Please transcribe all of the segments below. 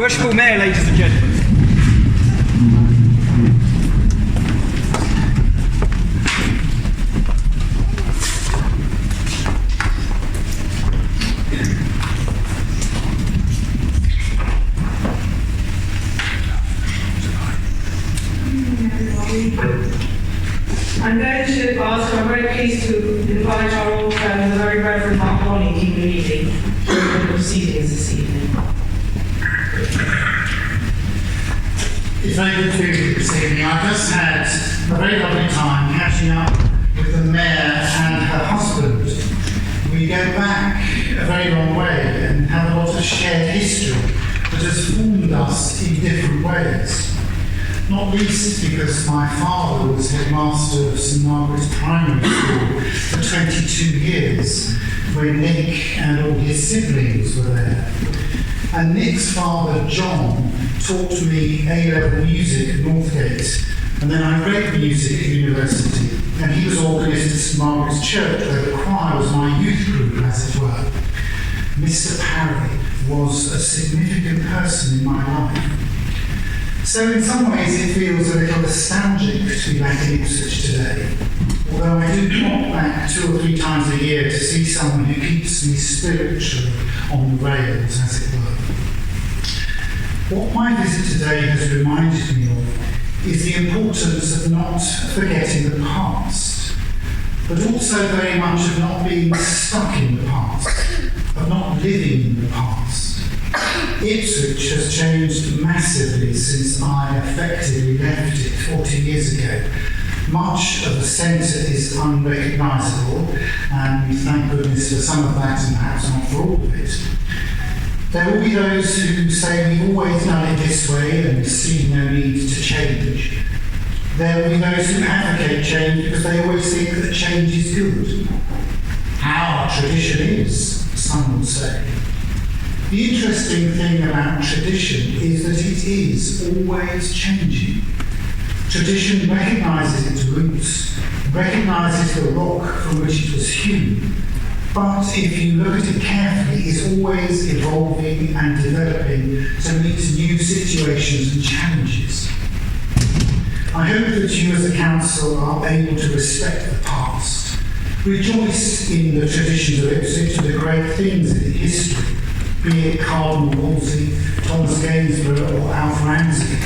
Worshipful Mayor, ladies and gentlemen. I'm going to ask, I'm very pleased to invite our old friend, the very Reverend Mark Lonnie, to be leading the proceedings this evening. It's very good to be with you this evening. I've just had a very lovely time catching up with the Mayor and her husband. We go back a very long way and have a lot of shared history that has formed us in different ways. Not least because my father was headmaster of St Margaret's Primary School for 22 years, when Nick and all his siblings were there. And Nick's father, John, taught me A-level music at Northgate, and then I read music at university, and he was organist at St Margaret's Church, where the choir was my youth group, as it were. Mr Parry was a significant person in my life. So in some ways it feels a little nostalgic to be back in Ipswich today, although I do pop back 2 or 3 times a year to see someone who keeps me spiritually on the rails, as it were. What my visit today has reminded me of is the importance of not forgetting the past, but also very much of not being stuck in the past, of not living in the past. Ipswich has changed massively since I effectively left it 40 years ago. Much of the centre is unrecognisable, and thank goodness for some of that and perhaps not for all of it. There will be those who say we've always done it this way and see no need to change. There will be those who advocate change because they always think that change is good. Our tradition is, some will say. The interesting thing about tradition is that it is always changing. Tradition recognises its roots, recognises the rock from which it was hewn, but if you look at it carefully, it's always evolving and developing to meet new situations and challenges. I hope that you as a council are able to respect the past, rejoice in the traditions of Ipswich and the great things in history, be it Cardinal Wolsey, Thomas Gainsborough or Alf Ramsey.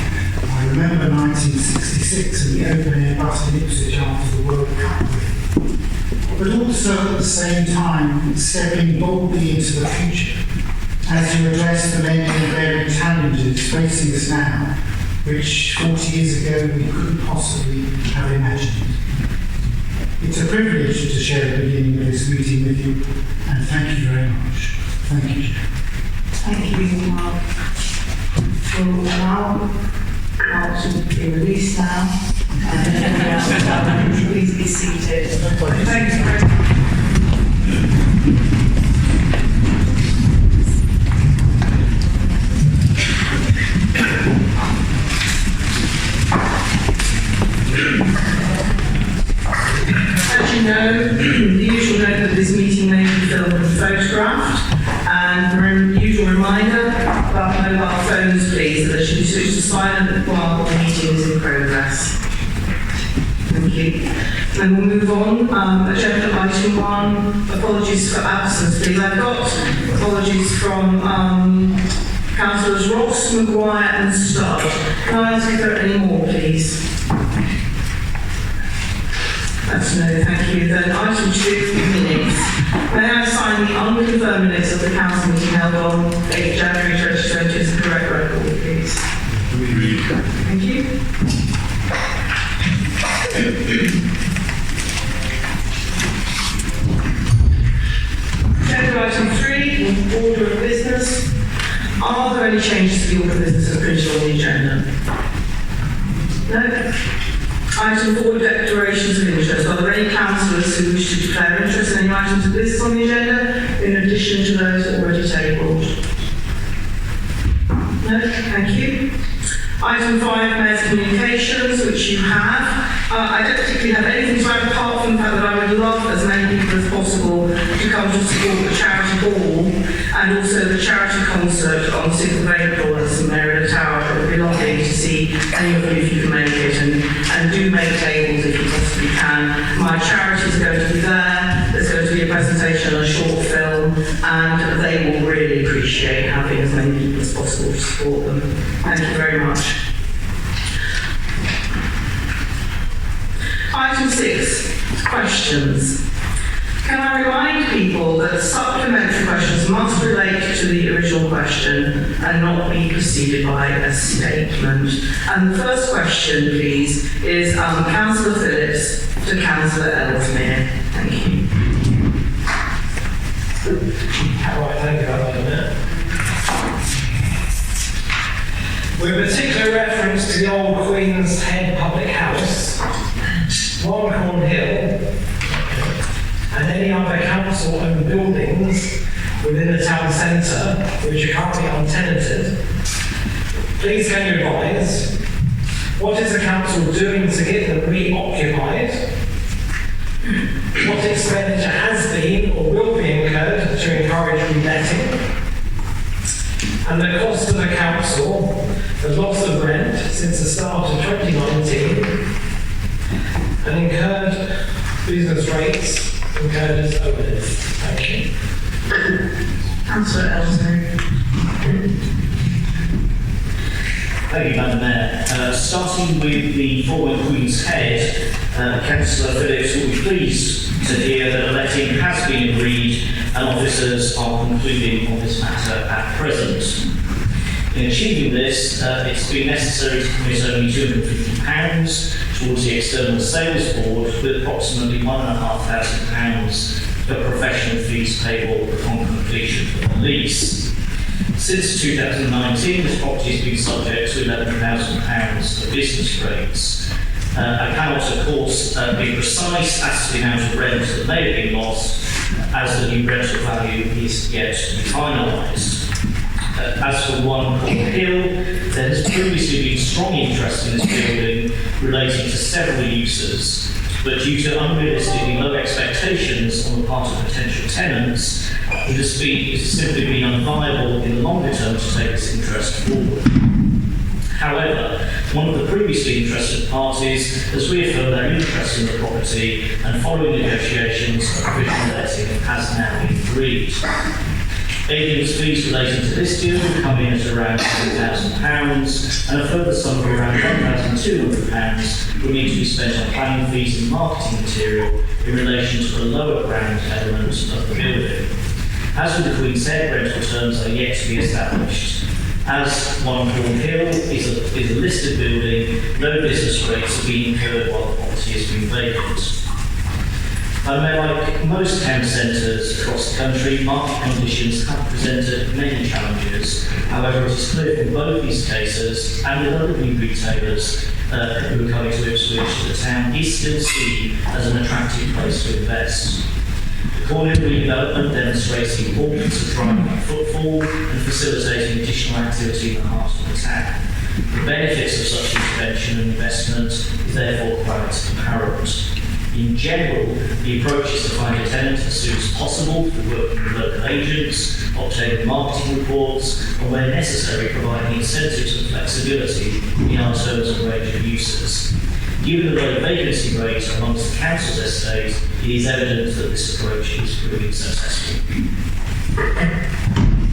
I remember 1966 and the open-air bus in Ipswich after the World Cup win. But also at the same time stepping boldly into the future as you address the many and varied challenges facing us now, which 40 years ago we couldn't possibly have imagined. It's a privilege to share the beginning of this meeting with you, and thank you very much. Thank you, Chair. Thank you, Mark. We'll allow Mark to be released now. And please be seated. Thank you very much. As you know, the usual note that this meeting may be filmed and photographed. And the usual reminder about mobile phones, please, that they should be switched to silent while the meeting is in progress. Thank you. Then we'll move on. Agenda item 1, apologies for absence, please. I've got apologies from Councillors Ross, Maguire and Studd. Can I ask if there are any more, please? That's no, thank you. Then item 2, minutes. May I sign the unconfirmed minutes of the council meeting held on 8 January 2020 as a correct record, please? Thank you. Agenda item 3, in order of business. Are there any changes to the order of business as printed on the agenda? No. Item 4, declarations of interest. Are there any councillors who wish to declare interest in any items of business on the agenda, in addition to those already tabled? No, thank you. Item 5, Mayor's communications, which you have. I don't particularly have anything to add apart from the fact that I would love as many people as possible to come to support the charity ball and also the charity concert on 6th of April at St Mary's. any of you if you can make it, and do make tables if you possibly can. My charities are going to be there. There's going to be a presentation on a short film, and they will really appreciate having as many people as possible to support them. Thank you very much. Item 6, questions. Can I remind people that supplementary questions must relate to the original question and not be preceded by a statement? And the first question, please, is Councillor Phillips to Councillor Ellesmere. Thank you. Right, thank you, Madam. With particular reference to the old Queen's Head Public House, Corn Hill, and any other council-owned buildings within the town centre which are currently untenanted, please can you advise what is the council doing to get them reoccupied? What expenditure has been or will be incurred to encourage reletting? And the cost to the council, the loss of rent since the start of 2019, and incurred business rates incurred as overhead. Thank you. Councillor Ellesmere. Thank you, Madam Mayor. Starting with the following Queen's Head, Councillor Phillips will be pleased to hear that a letting has been agreed and officers are concluding on this matter at present. In achieving this, it's been necessary to commit only £250 towards the external sales board, with approximately £1,500 for professional fees payable upon completion of the lease. Since 2019, this property has been subject to £11,000 of business rates. I cannot, of course, be precise as to the amount of rent that may have been lost, as the new rental value is yet to be finalised. As for Corn Hill, there has previously been strong interest in this building relating to several uses, but due to unrealistically low expectations on the part of potential tenants, it has simply been unviable in the longer term to take this interest forward. However, one of the previously interested parties has reaffirmed their interest in the property, and following negotiations, a provisional letting has now been agreed. Agents' fees relating to this deal will come in at around £10,000, and a further sum of around £1,200 will need to be spent on planning fees and marketing material in relation to the lower ground element of the building. As with the Queen's Head, rental terms are yet to be established. As Corn Hill is a listed building, no business rates are being incurred while the property has been vacant. Like most town centres across the country, market conditions have presented many challenges. However, it is clear from both these cases and with other new retailers who are coming to Ipswich, the town is still seen as an attractive place to invest. The Corn Hill redevelopment demonstrates the importance of driving up footfall and facilitating additional activity in the heart of the town. The benefits of such intervention and investment is therefore quite apparent. In general, the approach is to find a tenant as soon as possible for working with local agents, obtaining marketing reports, and where necessary, providing incentives and flexibility in our terms and range of uses. Given the low vacancy rate amongst the council's estate, it is evident that this approach is proving successful.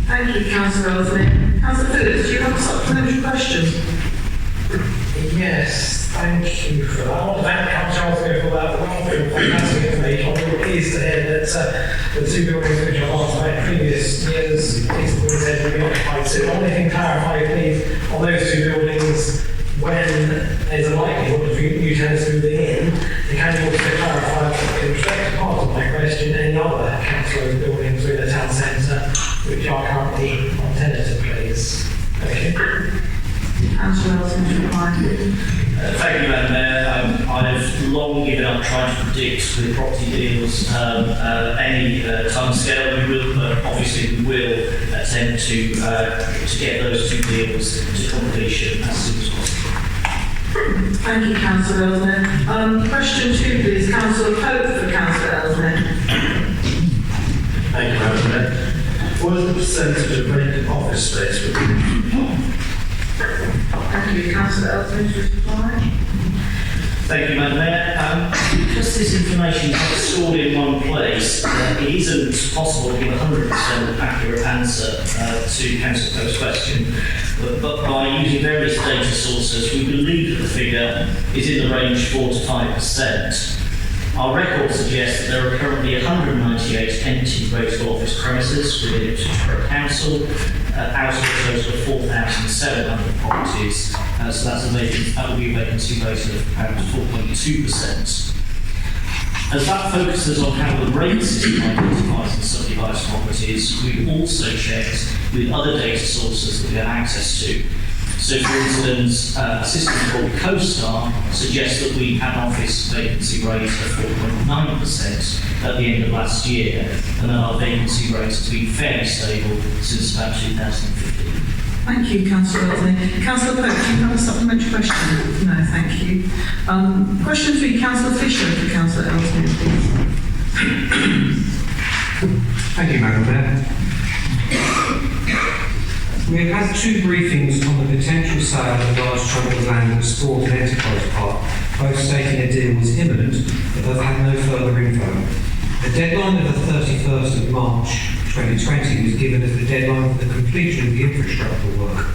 Thank you, Councillor Ellesmere. Councillor Phillips, do you have a supplementary question? Yes, thank you for that. I want to thank Councillor Ellesmere for that wonderful, fantastic information. I'm really pleased to hear that the two buildings which are asked about in previous years, Ipswich said to be occupied. So the only thing clarify, please, on those two buildings, when there's a likelihood of new tenants moving in, can you also clarify, in respect to part of my question, any other council buildings within the town centre which are currently untenanted, please? Thank you. Councillor Ellesmere, reply. Thank you, Madam Mayor. I've long given up trying to predict with property deals any timescale. We will attempt to get those two deals to completion as soon as possible. Thank you, Councillor Ellesmere. Question 2, please. Councillor Pope for Councillor Ellesmere. Thank you, Madam Mayor. What is the percentage of vacant office space within? Thank Thank you. Councillor Ellsworth to reply. Thank you, Madam Mayor. Because this information is not stored in one place, it isn't possible to give a 100% accurate answer to Councillor Pope's question. But by using various data sources, we believe that the figure is in the range 4 to 5%. Our records suggest that there are currently 198 empty rateable office premises within Ipswich Borough Council, out of a total of 4,700 properties. So that will be a vacancy rate of about 4.2%. As that focuses on how the rate system identifies and subdivides properties, we've also checked with other data sources that we have access to. So, for instance, a system called CoStar suggests that we had an office vacancy rate of 4.9% at the end of last year, and that our vacancy rate has been fairly stable since about 2015. Thank you, Councillor Ellsworth. Councillor Pope, do you have a supplementary question? No, thank you. Question 3, Councillor Fisher for Councillor Ellsworth, please. Thank you, Madam Mayor. We have had 2 briefings on the potential sale of a large chunk of land at the Sport and Enterprise Park, both stating a deal was imminent, but have had no further info. The deadline of the 31st of March 2020 was given as the deadline for the completion of the infrastructure work.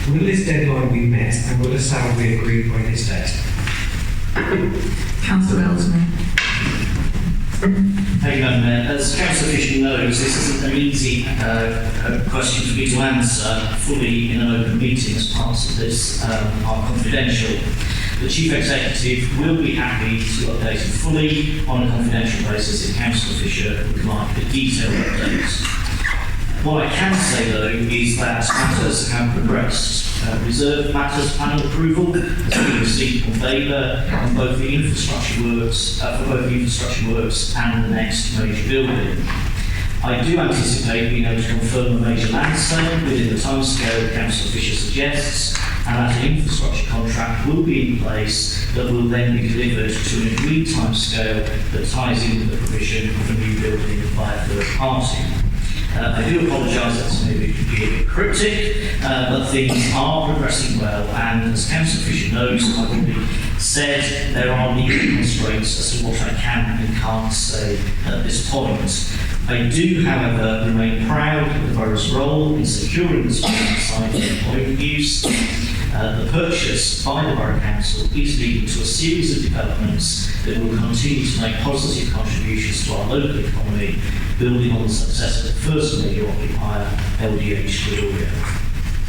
Will this deadline be met, and will a sale be agreed by this date? Councillor Ellsworth. Thank you, Madam Mayor. As Councillor Fisher knows, this isn't an easy question for me to answer fully in an open meeting, as parts of this are confidential. The Chief Executive will be happy to update you fully on a confidential basis if Councillor Fisher would like a detailed update. What I can say, though, is that matters have progressed. Reserved matters panel approval has been received on Labour on both the infrastructure works, for both the infrastructure works and the next major building. I do anticipate being able to confirm a major land sale within the timescale that Councillor Fisher suggests, and that an infrastructure contract will be in place that will then be delivered to an agreed timescale that ties in with the provision of a new building by a third party. I do apologise that this may be a bit cryptic, but things are progressing well, and as Councillor Fisher knows, I've already said there are legal constraints as to what I can and can't say at this point. I do, however, remain proud of the borough's role in securing the site for employment use. The purchase by the Borough Council is leading to a series of developments that will continue to make positive contributions to our local economy, building on the success of the first major occupier, LDH Gloria.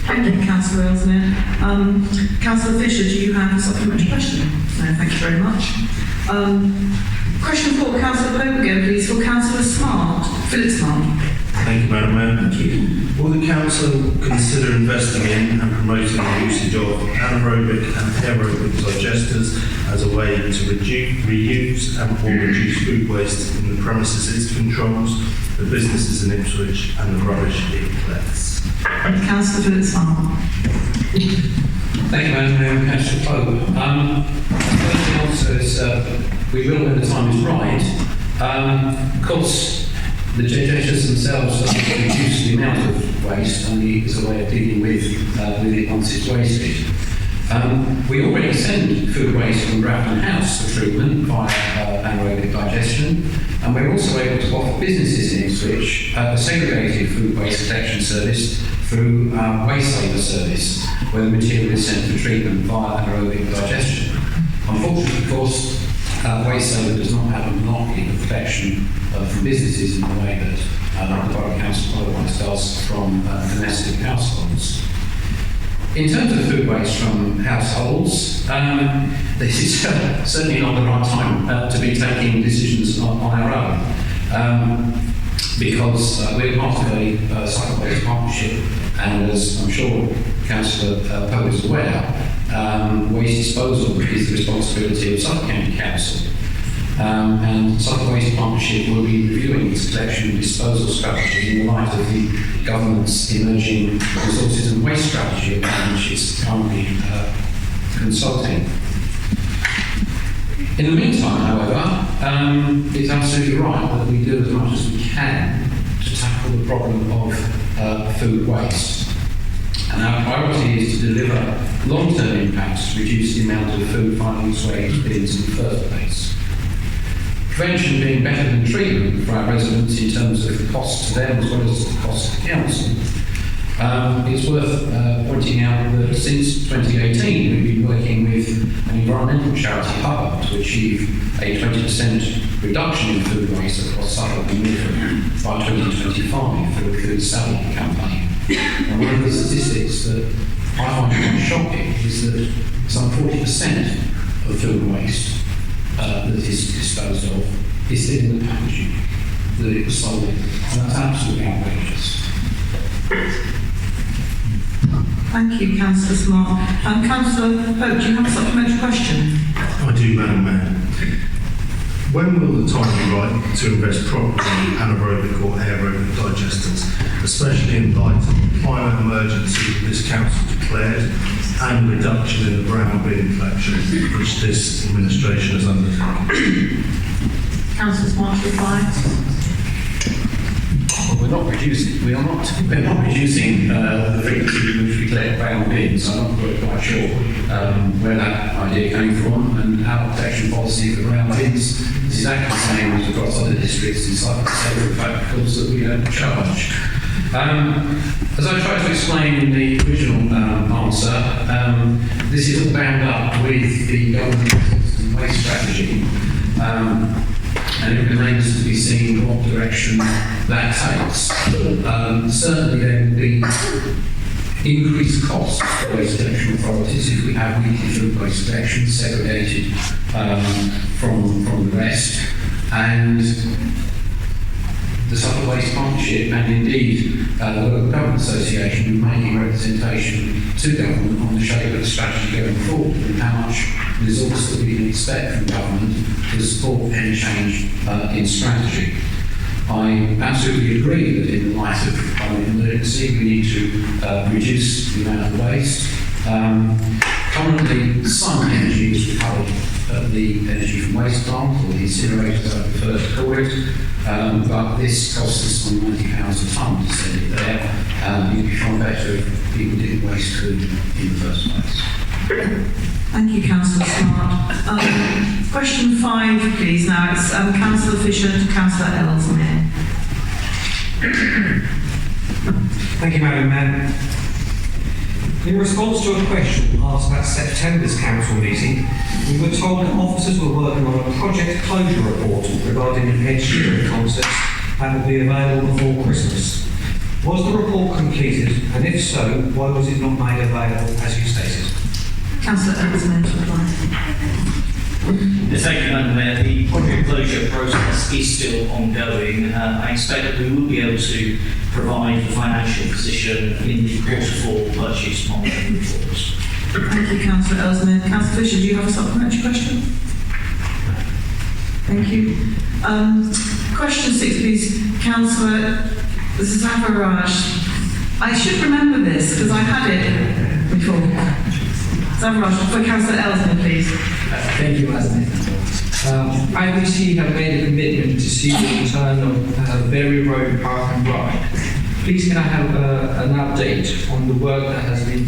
Thank you, Councillor Ellsworth. Councillor Fisher, do you have a supplementary question? No, thank you very much. Question 4, Councillor Pope again, please, for Councillor Smart. Philip Smart. Thank you, Madam Mayor. Thank you. Will the Council consider investing in and promoting the usage of anaerobic and aerobic digesters as a way to reuse and or reduce food waste in the premises it controls, the businesses in Ipswich and the rubbish it collects? Councillor Philip Smart. Thank you, Madam Mayor and Councillor Pope. First thing I'll say is we will when the time is right. Of course, the digesters themselves reduce the amount of waste and is a way of dealing with it once it's wasted. We already send food waste from Grafton House for treatment via anaerobic digestion, and we're also able to offer businesses in Ipswich a segregated food waste collection service through our Waste Saver service, where the material is sent for treatment via anaerobic digestion. Unfortunately, of course, Waste Saver does not have a monopoly of collection from businesses in the way that the Borough Council otherwise does from domestic households. In terms of food waste from households, this is certainly not the right time to be taking decisions on our own, because we're part of a cycle waste partnership, and as I'm sure Councillor Pope is aware, waste disposal is the responsibility of Suffolk County Council. And Suffolk Waste Partnership will be reviewing its collection and disposal strategy in the light of the government's emerging resources and waste strategy, which it's currently consulting. In the meantime, however, it's absolutely right that we do as much as we can to tackle the problem of food waste. And our priority is to deliver long-term impacts to reduce the amount of food finding its way into bins in the first place. Prevention being better than treatment for our residents in terms of the cost to them as well as the cost to the council. It's worth pointing out that since 2018 we've been working with an environmental charity hub to achieve a 20% reduction in food waste across Suffolk and Milford by 2025 through the Food Salad campaign. And one of the statistics that I find quite shocking is that some 40% of food waste that is disposed of is still in the packaging that it was sold in. And that's absolutely outrageous. Thank you, Councillor Smart. Councillor Pope, do you have a supplementary question? I do, Madam Mayor. When will the time be right to invest properly in anaerobic or aerobic digesters, especially in light of the climate emergency this council declared and reduction in the brown bin collection which this administration has undertaken? Councillor Smart, reply. Well, we're not reducing the frequency with which we collect brown bins. I'm not quite sure where that idea came from, and our collection policy for brown bins is exactly the same as across other districts in Suffolk, several factors that we don't charge. As I tried to explain in the original answer, this is all bound up with the government waste strategy. And it remains to be seen what direction that takes. Certainly there will be increased costs for waste collection authorities if we have weekly food waste collection segregated from the rest. And the Suffolk Waste Partnership and indeed the Local Government Association will be making representation to government on the shape of the strategy going forward and how much resource that we can expect from government to support any change in strategy. I absolutely agree that in the light of climate emergency we need to reduce the amount of waste. Currently some energy is recovered at the energy from waste plant or the incinerator, as I prefer to call it. But this costs us some £90 a tonne to send it there. You'd be far better if people didn't waste food in the first place. Thank you, Councillor Smart. Question 5, please. Now it's Councillor Fisher to Councillor Ellesmere. Thank you, Madam Mayor. In response to a question asked at September's council meeting, we were told that officers were working on a project closure report regarding the Ed Sheeran concert that will be available before Christmas. Was the report completed, and if so, why was it not made available as you stated? Councillor Ellesmere to reply. Yes, thank you, Madam Mayor. The project closure process is still ongoing. I expect that we will be able to provide the financial position in the Q4 purchase monitoring reports. Thank you, Councillor Ellesmere. Councillor Fisher, do you have a supplementary question? Thank you. Question 6, please. Councillor Zavaraj. I should remember this because I had it before. Zavaraj, for Councillor Ellesmere, please. Thank you, Madam Mayor. IBC have made a commitment to see the return of Berry Road Park and Ride. Please can I have an update on the work that has been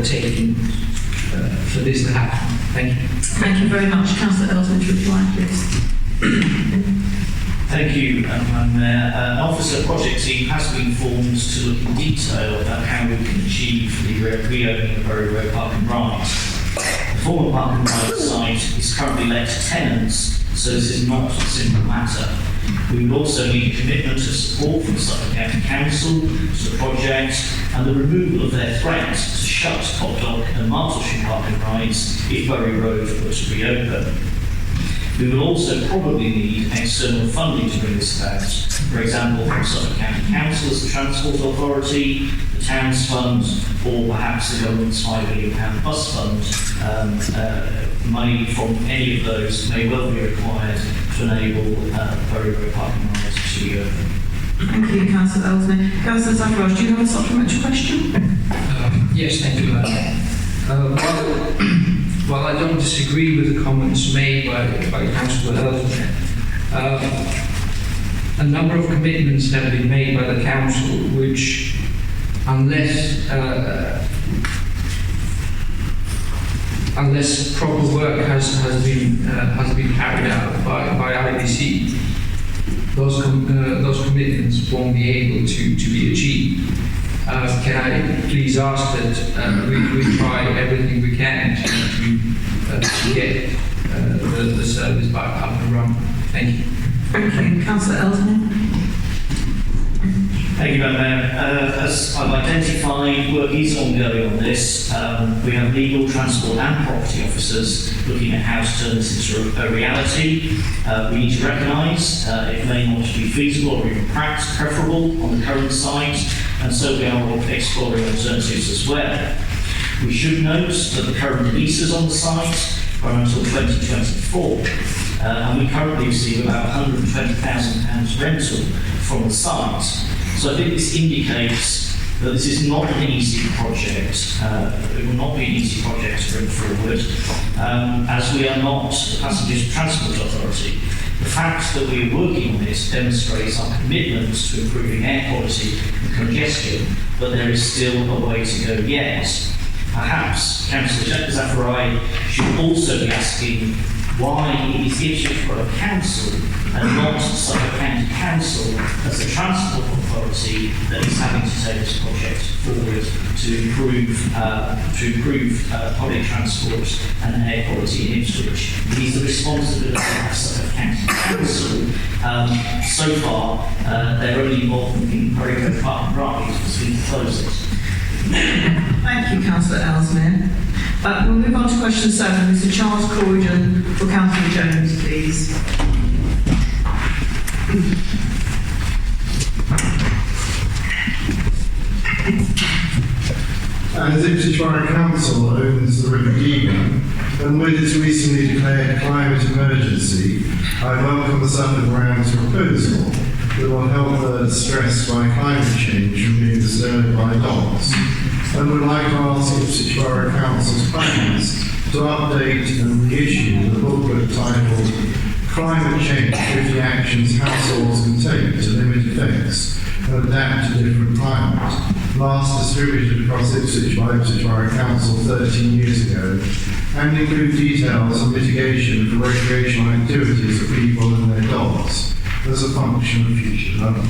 taken for this to happen? Thank you. Thank you very much. Councillor Ellesmere to reply, please. Thank you, Madam Mayor. An officer project team has been formed to look in detail at how we can achieve the reopening of Berry Road Park and Ride. The former Park and Ride site is currently let to tenants, so this is not a simple matter. We will also need a commitment of support from Suffolk County Council to the project and the removal of their threat to shut Top Dock and Martlesham Park and Rides if Berry Road were to reopen. We will also probably need external funding to bring this about, for example from Suffolk County Council as the Transport Authority, the Towns Fund, or perhaps the government's £5 million bus fund. Money from any of those may well be required to enable Berry Road Park and Rides to reopen. Thank you, Councillor Ellesmere. Councillor Zavaraj, do you have a supplementary question? Yes, thank you, Madam Mayor. While I don't disagree with the comments made by Councillor Ellesmere, a number of commitments have been made by the council which, unless unless proper work has been carried out by IBC, those commitments won't be able to be achieved. Can I please ask that we try everything we can to get the service back up and running? Thank you. Thank you. Councillor Ellesmere. Thank you, Madam Mayor. As I've identified, work is ongoing on this. We have legal, transport and property officers looking at how to turn this into a reality. We need to recognise it may not be feasible or even preferable on the current site, and so we are exploring alternatives as well. We should note that the current leases on the site are until 2024, and we currently receive about £120,000 rental from the site. So I think this indicates that this is not an easy project. It will not be an easy project to bring forward, as we are not the Passenger Transport Authority. The fact that we are working on this demonstrates our commitment to improving air quality and congestion, but there is still a way to go yet. Perhaps Councillor Zaffarai should also be asking why it is Ipswich Borough Council and not Suffolk County Council as the transport authority that is having to take this project forward to improve public transport and air quality in Ipswich. It is the responsibility of Suffolk County Council. So far, they're only involved in very good part and right as we close it. Thank you, Councillor Ellesmere. We'll move on to question 7. Mr. Charles Corrigan for Councillor Jones, please. As Ipswich Borough Council owns the River Deegan, and with its recently declared climate emergency, I welcome the Suffolk Round's proposal that will help those stressed by climate change from being disturbed by dogs, and would like to ask Ipswich Borough Council's plans to update and reissue the booklet titled Climate Change 50 Actions Households Can Take to Limit Effects and Adapt to Different Climates, last distributed across Ipswich by Ipswich Borough Council 13 years ago, and include details on mitigation for recreational activities of people and their dogs as a function of future development.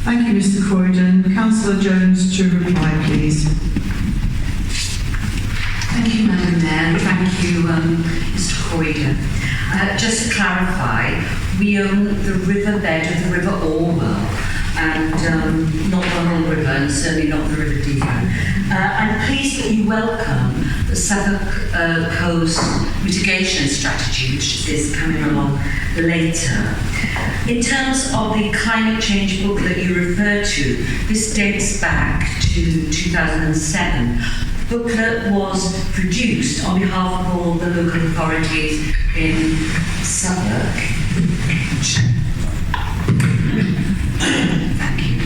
Thank you, Mr. Corrigan. Councillor Jones to reply, please. Thank you, Madam Mayor, and thank you, Mr. Corrigan. Just to clarify, we own the riverbed of the River Orwell, and not the Hull River, and certainly not the River Deegan. I'm pleased that you welcome the Suffolk Coast Mitigation Strategy, which is coming along later. In terms of the climate change book that you referred to, this dates back to 2007. The booklet was produced on behalf of all the local authorities in Suffolk. Thank you.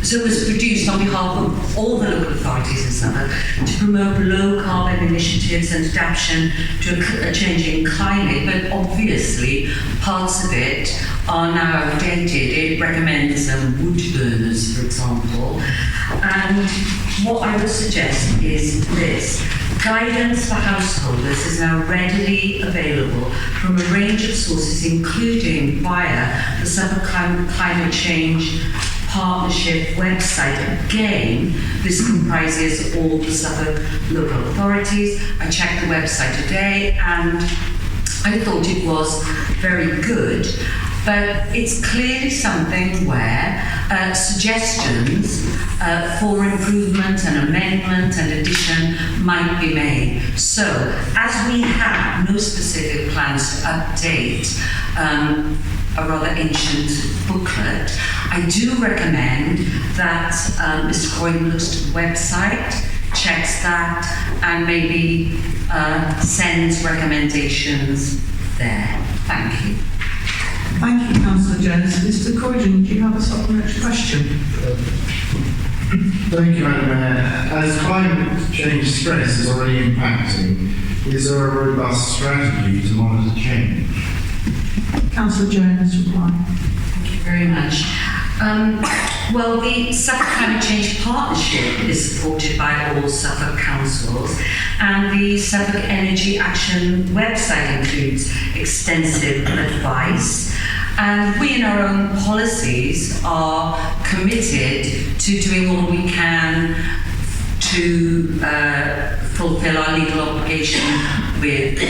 So it was produced on behalf of all the local authorities in Suffolk to promote low carbon initiatives and adaptation to a changing climate, but obviously parts of it are now outdated. It recommends wood burners, for example. And what I would suggest is this. Guidance for householders is now readily available from a range of sources, including via the Suffolk Climate Change Partnership website. Again, this comprises all the Suffolk local authorities. I checked the website today and I thought it was very good. But it's clearly something where suggestions for improvement and amendment and addition might be made. So, as we have no specific plans to update a rather ancient booklet, I do recommend that Mr. Corrigan looks to the website, checks that, and maybe sends recommendations there. Thank you. Thank you, Councillor Jones. Mr. Corrigan, do you have a supplementary question? Thank you, Madam Mayor. As climate change stress is already impacting, is there a robust strategy to monitor change? Councillor Jones, reply. Thank you very much. Well, the Suffolk Climate Change Partnership is supported by all Suffolk councils, and the Suffolk Energy Action website includes extensive advice. And we in our own policies are committed to doing all we can to fulfill our legal obligation with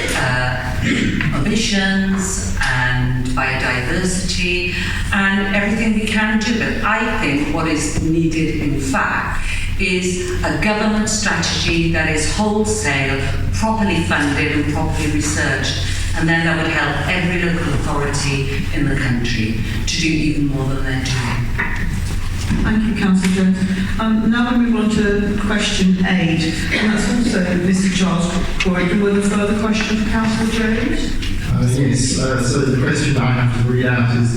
emissions and biodiversity and everything we can do. But I think what is needed, in fact, is a government strategy that is wholesale, properly funded and properly researched, and then that would help every local authority in the country to do even more than they're doing. Thank you, Councillor Jones. Now we move on to question 8, and that's also Mr. Charles Croydon with a further question for Councillor Jones. Yes, so the question I have to read out is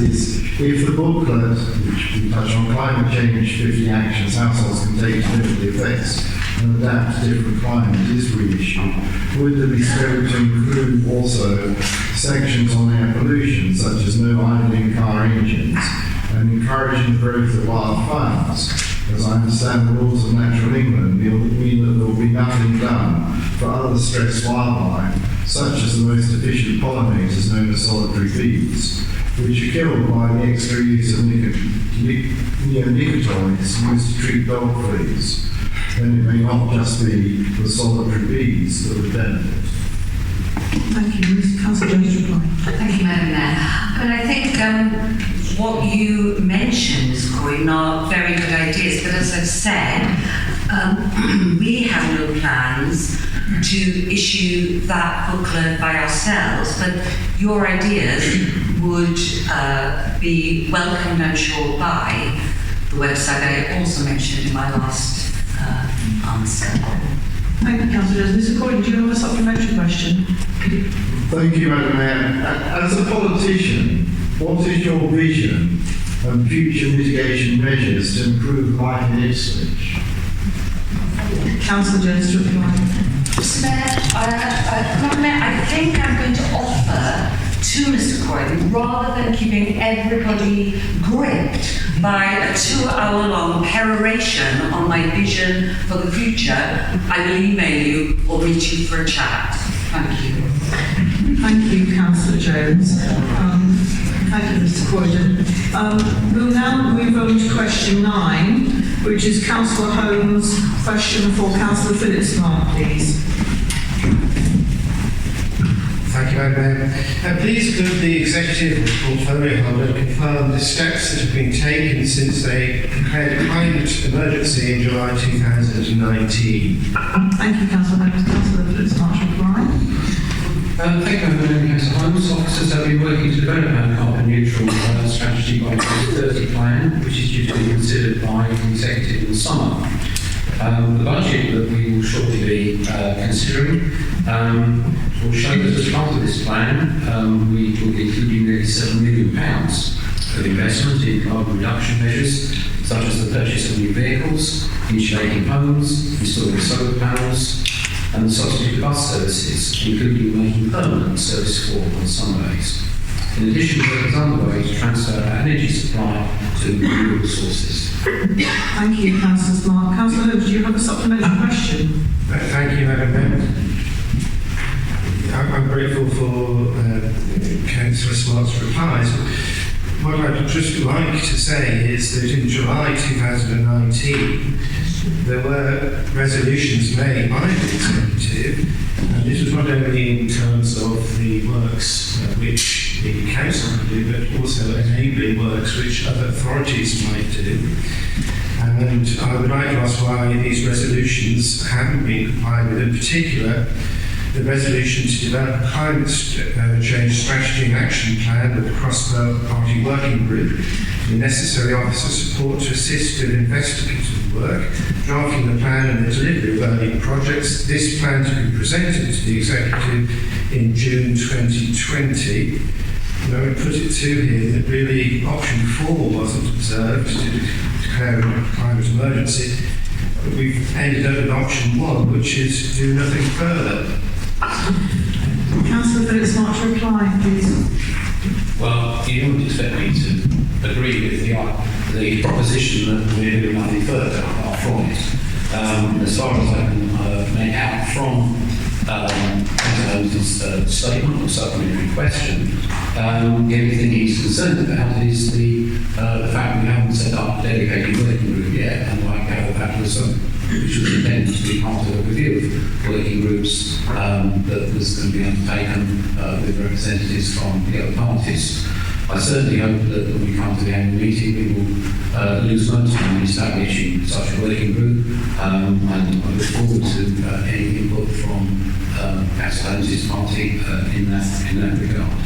if the booklet, which we touch on climate change, 50 actions households can take to limit the effects and adapt to different climate is reissued, would there be scope to include also sections on air pollution, such as no idling car engines, and encouraging the growth of wildfires? As I understand, the rules of Natural England mean that there will be nothing done for other stressed wildlife, such as the most efficient pollinators known as solitary bees, which are killed by the extra use of neonicotinoids used to treat dog fleas. Then it may not just be the solitary bees that would benefit. Thank you. Mr. Councillor Jones, reply. Thank you, Madam Mayor. But I think what you mentioned, Ms. Croydon, are very good ideas. But as I've said, we have no plans to issue that booklet by ourselves. But your ideas would be welcomed, I'm sure, by the website I also mentioned in my last answer. Thank you, Councillor Jones. Mr. Croydon, do you have a supplementary question? Thank you, Madam Mayor. As a politician, what is your vision and future mitigation measures to improve life in Ipswich? Councillor Jones, to reply. Mr. Mayor, I think I'm going to offer to Mr. Croydon, rather than keeping everybody gripped by a 2-hour-long peroration on my vision for the future, I will email you or meet you for a chat. Thank you. Thank you, Councillor Jones. Thank you, Mr. Croydon. We'll now move on to question 9, which is Councillor Holmes' question for Councillor Phillips-Mark, please. Thank you, Madam Mayor. Please could the executive portfolio holder confirm the steps that have been taken since they declared a climate emergency in July 2019? Thank you, Councillor Holmes. Councillor Phillips-Mark, reply. Thank you, Madam Councillor Holmes. Officers have been working to develop our carbon neutral strategy by 2030 plan, which is due to be considered by the executive in the summer. The budget that we will shortly be considering will show that as part of this plan, we will be including nearly £7 million of investment in carbon reduction measures, such as the purchase of new vehicles, insulating homes, installing solar panels, and the substitute of bus services, including making permanent service for on Sundays. In addition, work is underway to transfer our energy supply to renewable sources. Thank you, Councillor Smart. Councillor Holmes, do you have a supplementary question? Thank you, Madam Mayor. I'm grateful for Councillor Smart's replies. What I'd just like to say is that in July 2019, there were resolutions made by the executive, and this was not only in terms of the works which the council can do, but also enabling works which other authorities might do. And I would like to ask why these resolutions haven't been complied with, in particular the resolution to develop a climate change strategy and action plan with a cross-party working group, the necessary officer support to assist with investigative work, drafting the plan and the delivery of early projects. This plan to be presented to the executive in June 2020. And I would put it to here that really option 4 wasn't observed to declare a climate emergency, but we've ended up with option 1, which is do nothing further. Councillor Phillips-Mark, reply, please. Well, you wouldn't expect me to agree with the the proposition that we're doing nothing further apart from it. As far as I can make out from Councillor statement or supplementary question, the only thing he's concerned about is the fact we haven't set up a dedicated working group yet, and like the fact which was intended to be part of a review of working groups that was going to be undertaken with representatives from the other parties. I certainly hope that when we come to the annual meeting we will lose no time in establishing such a working group, and I look forward to any input from Councillor Holmes's party in that regard.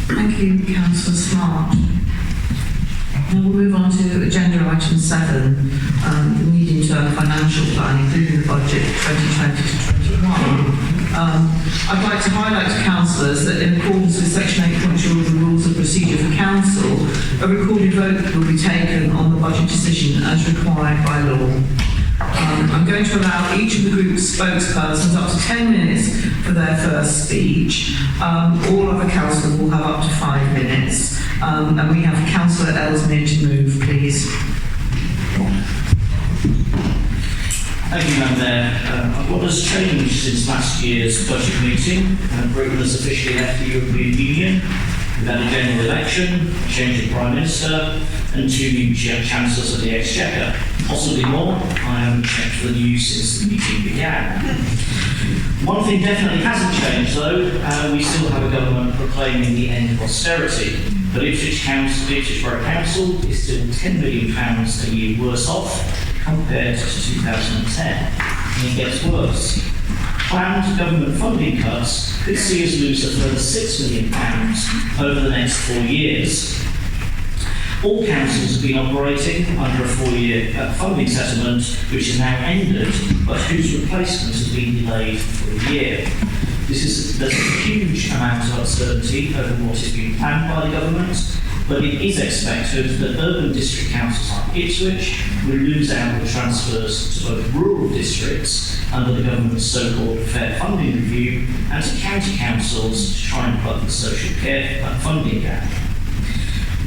Thank you, Councillor Smart. Now we'll move on to agenda item 7, the medium-term financial plan, including the budget 2020 to 21. I'd like to highlight to councillors that in accordance with section 8.2 of the rules of procedure for council, a recorded vote will be taken on the budget decision as required by law. I'm going to allow each of the group's spokespersons up to 10 minutes for their first speech. All other councillors will have up to 5 minutes. And we have Councillor Ellesmere to move, please. Thank you, Madam Mayor. What has changed since last year's budget meeting? Britain has officially left the European Union. We've had a general election, a change of Prime Minister, and 2 new Chancellors of the Exchequer. Possibly more. I haven't checked the news since the meeting began. One thing definitely hasn't changed, though. We still have a government proclaiming the end of austerity. But Ipswich Borough Council is still £10 million a year worse off compared to 2010. And it gets worse. Planned government funding cuts could see us lose a further £6 million over the next 4 years. All councils have been operating under a 4-year funding settlement, which has now ended, but whose replacement has been delayed for a year. There's a huge amount of uncertainty over what is being planned by the government, but it is expected that urban district councils like Ipswich will lose out the transfers to both rural districts under the government's so-called fair funding review and to county councils to try and plug the social care funding gap.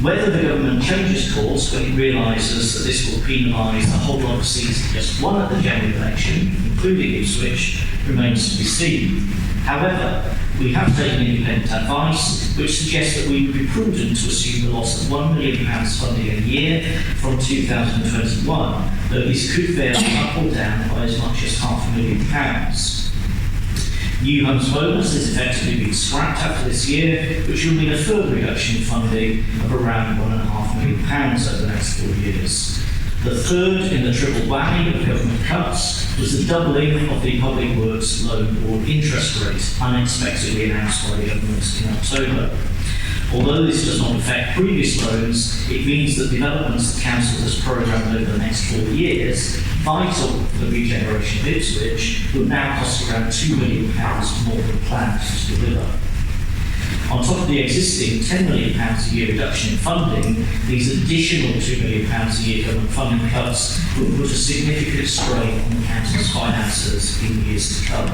Whether the government changes course when it realises that this will penalise a whole lot of seats just won at the general election, including Ipswich, remains to be seen. However, we have taken independent advice which suggests that we would be prudent to assume the loss of £1 million funding a year from 2021, though this could vary up or down by as much as £500,000. New Homes Bonus is effectively being scrapped after this year, which will mean a further reduction in funding of around £1.5 million over the next 4 years. The third in the triple whammy of government cuts was the doubling of the Public Works Loan Board interest rate, unexpectedly announced by the government in October. Although this does not affect previous loans, it means that developments the Council has programmed over the next 4 years, vital for the regeneration of Ipswich, will now cost around £2 million more than planned to deliver. On top of the existing £10 million a year reduction in funding, these additional £2 million a year government funding cuts will put a significant strain on the Council's finances in years to come.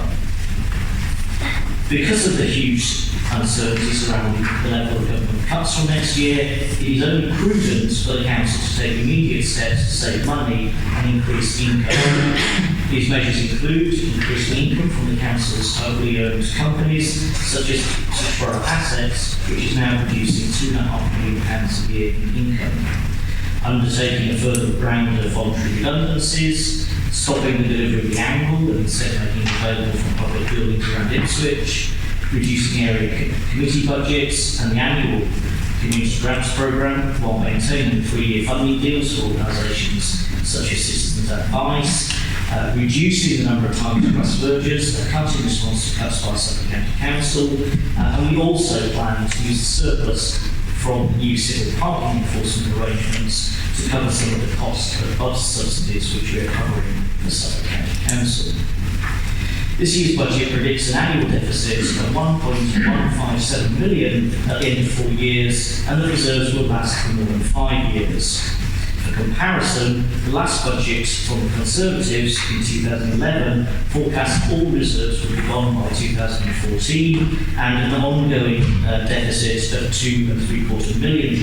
Because of the huge uncertainty surrounding the level of government cuts from next year, it is only prudent for the Council to take immediate steps to save money and increase income. These measures include increasing income from the Council's wholly owned companies, such as Ipswich Borough Assets, which is now producing £2.5 million a year in income. Undertaking a further round of voluntary redundancies, stopping the delivery of the angle and instead making it available from public buildings around Ipswich, reducing area committee budgets and the annual community grants programme while maintaining 3-year funding deals for organisations such as Citizens Advice, reducing the number of target class mergers, a cut in response to cuts by Suffolk County Council, and we also plan to use the surplus from the new civil parking enforcement arrangements to cover some of the costs of bus subsidies which we are covering for Suffolk County Council. This year's budget predicts an annual deficit of £1.157 million at the end of 4 years, and the reserves will last for more than 5 years. For comparison, the last budget from the Conservatives in 2011 forecast all reserves would be gone by 2014 and an ongoing deficit of £2.75 million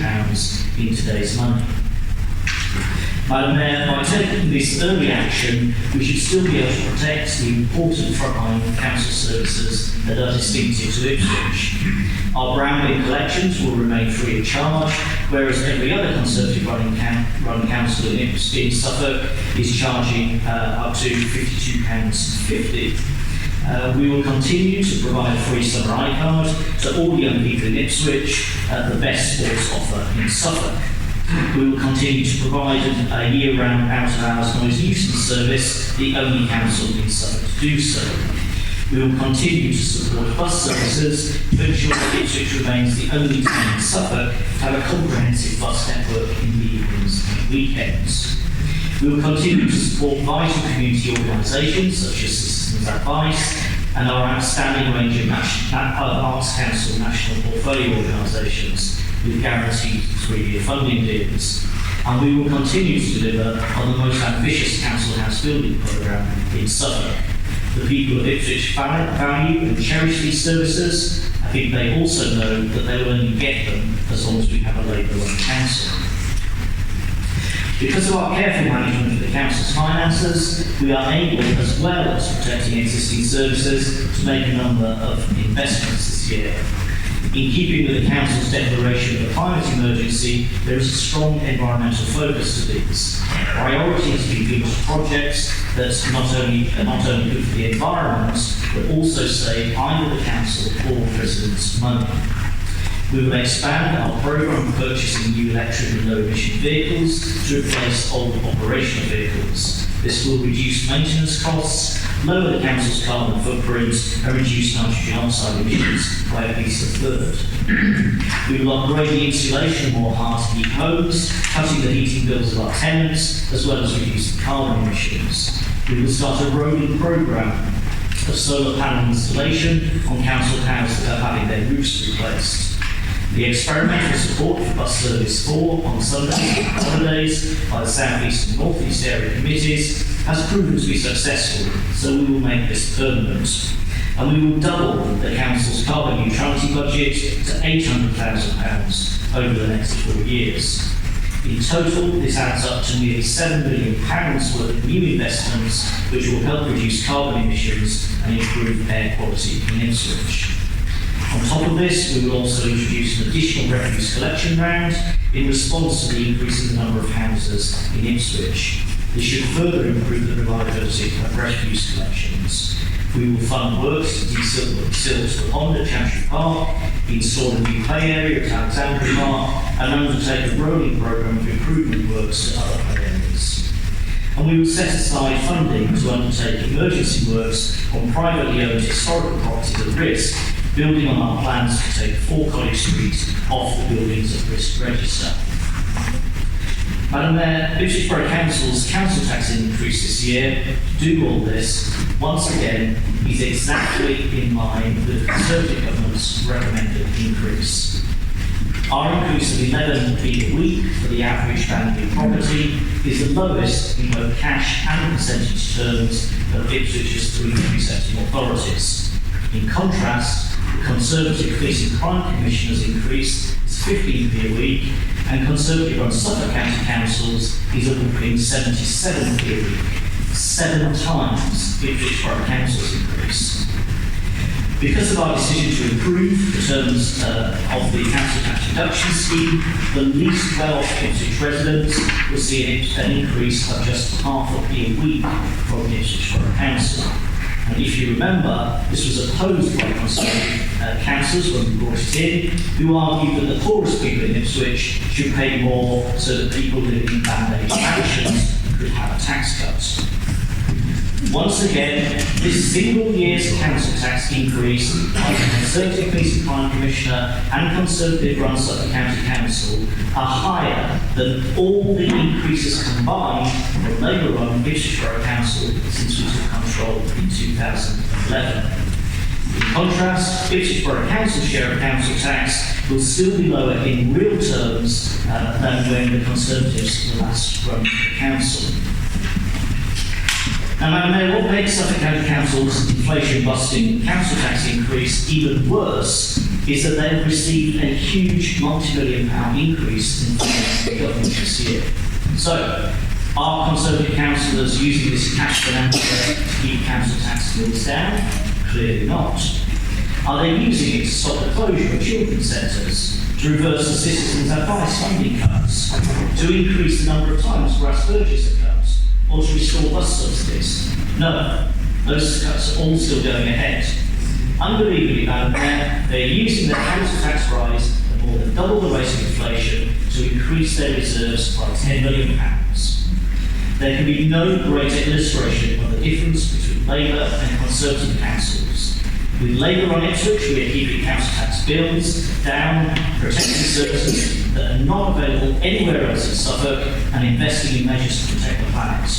in today's money. Madam Mayor, by taking this early action, we should still be able to protect the important frontline council services that are distinctive to Ipswich. Our brown bin collections will remain free of charge, whereas every other Conservative running council in Suffolk is charging up to £52.50. We will continue to provide a free summer iCard to all young people in Ipswich, the best sports offer in Suffolk. We will continue to provide a year-round out-of-hours noise nuisance service, the only council in Suffolk to do so. We will continue to support bus services to ensure that Ipswich remains the only town in Suffolk to have a comprehensive bus network in the evenings and weekends. We will continue to support vital community organisations such as Citizens Advice and our outstanding range of Arts Council national portfolio organisations with guaranteed 3-year funding deals. And we will continue to deliver on the most ambitious council house building programme in Suffolk. The people of Ipswich value and cherish these services. I think they also know that they will only get them as long as we have a Labour-run council. Because of our careful management of the council's finances, we are able, as well as protecting existing services, to make a number of investments this year. In keeping with the Council's declaration of a climate emergency, there is a strong environmental focus to these. Priority has been given to projects that are not only good for the environment, but also save either the Council or residents money. We will expand our programme of purchasing new electric and low-emission vehicles to replace old operational vehicles. This will reduce maintenance costs, lower the council's carbon footprint, and reduce nitrogen oxide emissions by at least a third. We will upgrade the insulation of more hard-to-heat homes, cutting the heating bills of our tenants, as well as reducing carbon emissions. We will start a rolling programme of solar panel installation on council houses that are having their roofs replaced. The experimental support for bus service 4 on Sundays and holidays by the South East and North East area committees has proven to be successful, so we will make this permanent. And we will double the council's carbon neutrality budget to £800,000 over the next 4 years. In total, this adds up to nearly £7 million worth of new investments, which will help reduce carbon emissions and improve air quality in Ipswich. On top of this, we will also introduce an additional refuse collection round in response to the increase in the number of houses in Ipswich. This should further improve the reliability of refuse collections. We will fund works to de-silt the pond at Chantry Park, install a new play area at Alexandra Park, and undertake a rolling programme of improvement works at other play areas. And we will set aside funding to undertake emergency works on privately owned historical properties at risk, building on our plans to take 4 College Street off the buildings at risk register. Madam Mayor, Ipswich Borough Council's council tax increase this year to do all this, once again, is exactly in line with the Conservative government's recommended increase. Our increase of 11p a week for the average family property is the lowest in both cash and percentage terms of Ipswich's 3 precepting authorities. In contrast, the Conservative Police and Crime Commissioner's increase is 15p a week, and Conservative-run Suffolk County Councils is a whopping 77p a week, 7 times Ipswich Borough Council's increase. Because of our decision to improve the terms of the council tax reduction scheme, the least well-off Ipswich residents will see an increase of just half a p a week from the Ipswich Borough Council. And if you remember, this was opposed by Conservative councillors when we brought it in, who argued that the poorest people in Ipswich should pay more so that people living in band-aid mansions could have a tax cut. Once again, this single year's council tax increase by the Conservative Police and Crime Commissioner and Conservative-run Suffolk County Council are higher than all the increases combined from Labour-run Ipswich Borough Council since we took control in 2011. In contrast, Ipswich Borough Council share of council tax will still be lower in real terms than when the Conservatives last run the council. Now, Madam Mayor, what makes Suffolk County Council's inflation-busting council tax increase even worse is that they've received a huge multi-million-pound increase in funding from the government this year. So, are Conservative councillors using this cash bonanza to keep council tax bills down? Clearly not. Are they using it to stop the closure of children's centres, to reverse the citizens' advice funding cuts, to increase the number of times Grass Burgess are cut, or to restore bus subsidies? No, those cuts are all still going ahead. Unbelievably, Madam Mayor, they're using their council tax rise at more than double the rate of inflation to increase their reserves by £10 million. There can be no greater illustration of the difference between Labour and Conservative councils. With Labour on Ipswich, we are keeping council tax bills down, protecting services that are not available anywhere else in Suffolk, and investing in measures to protect the planet.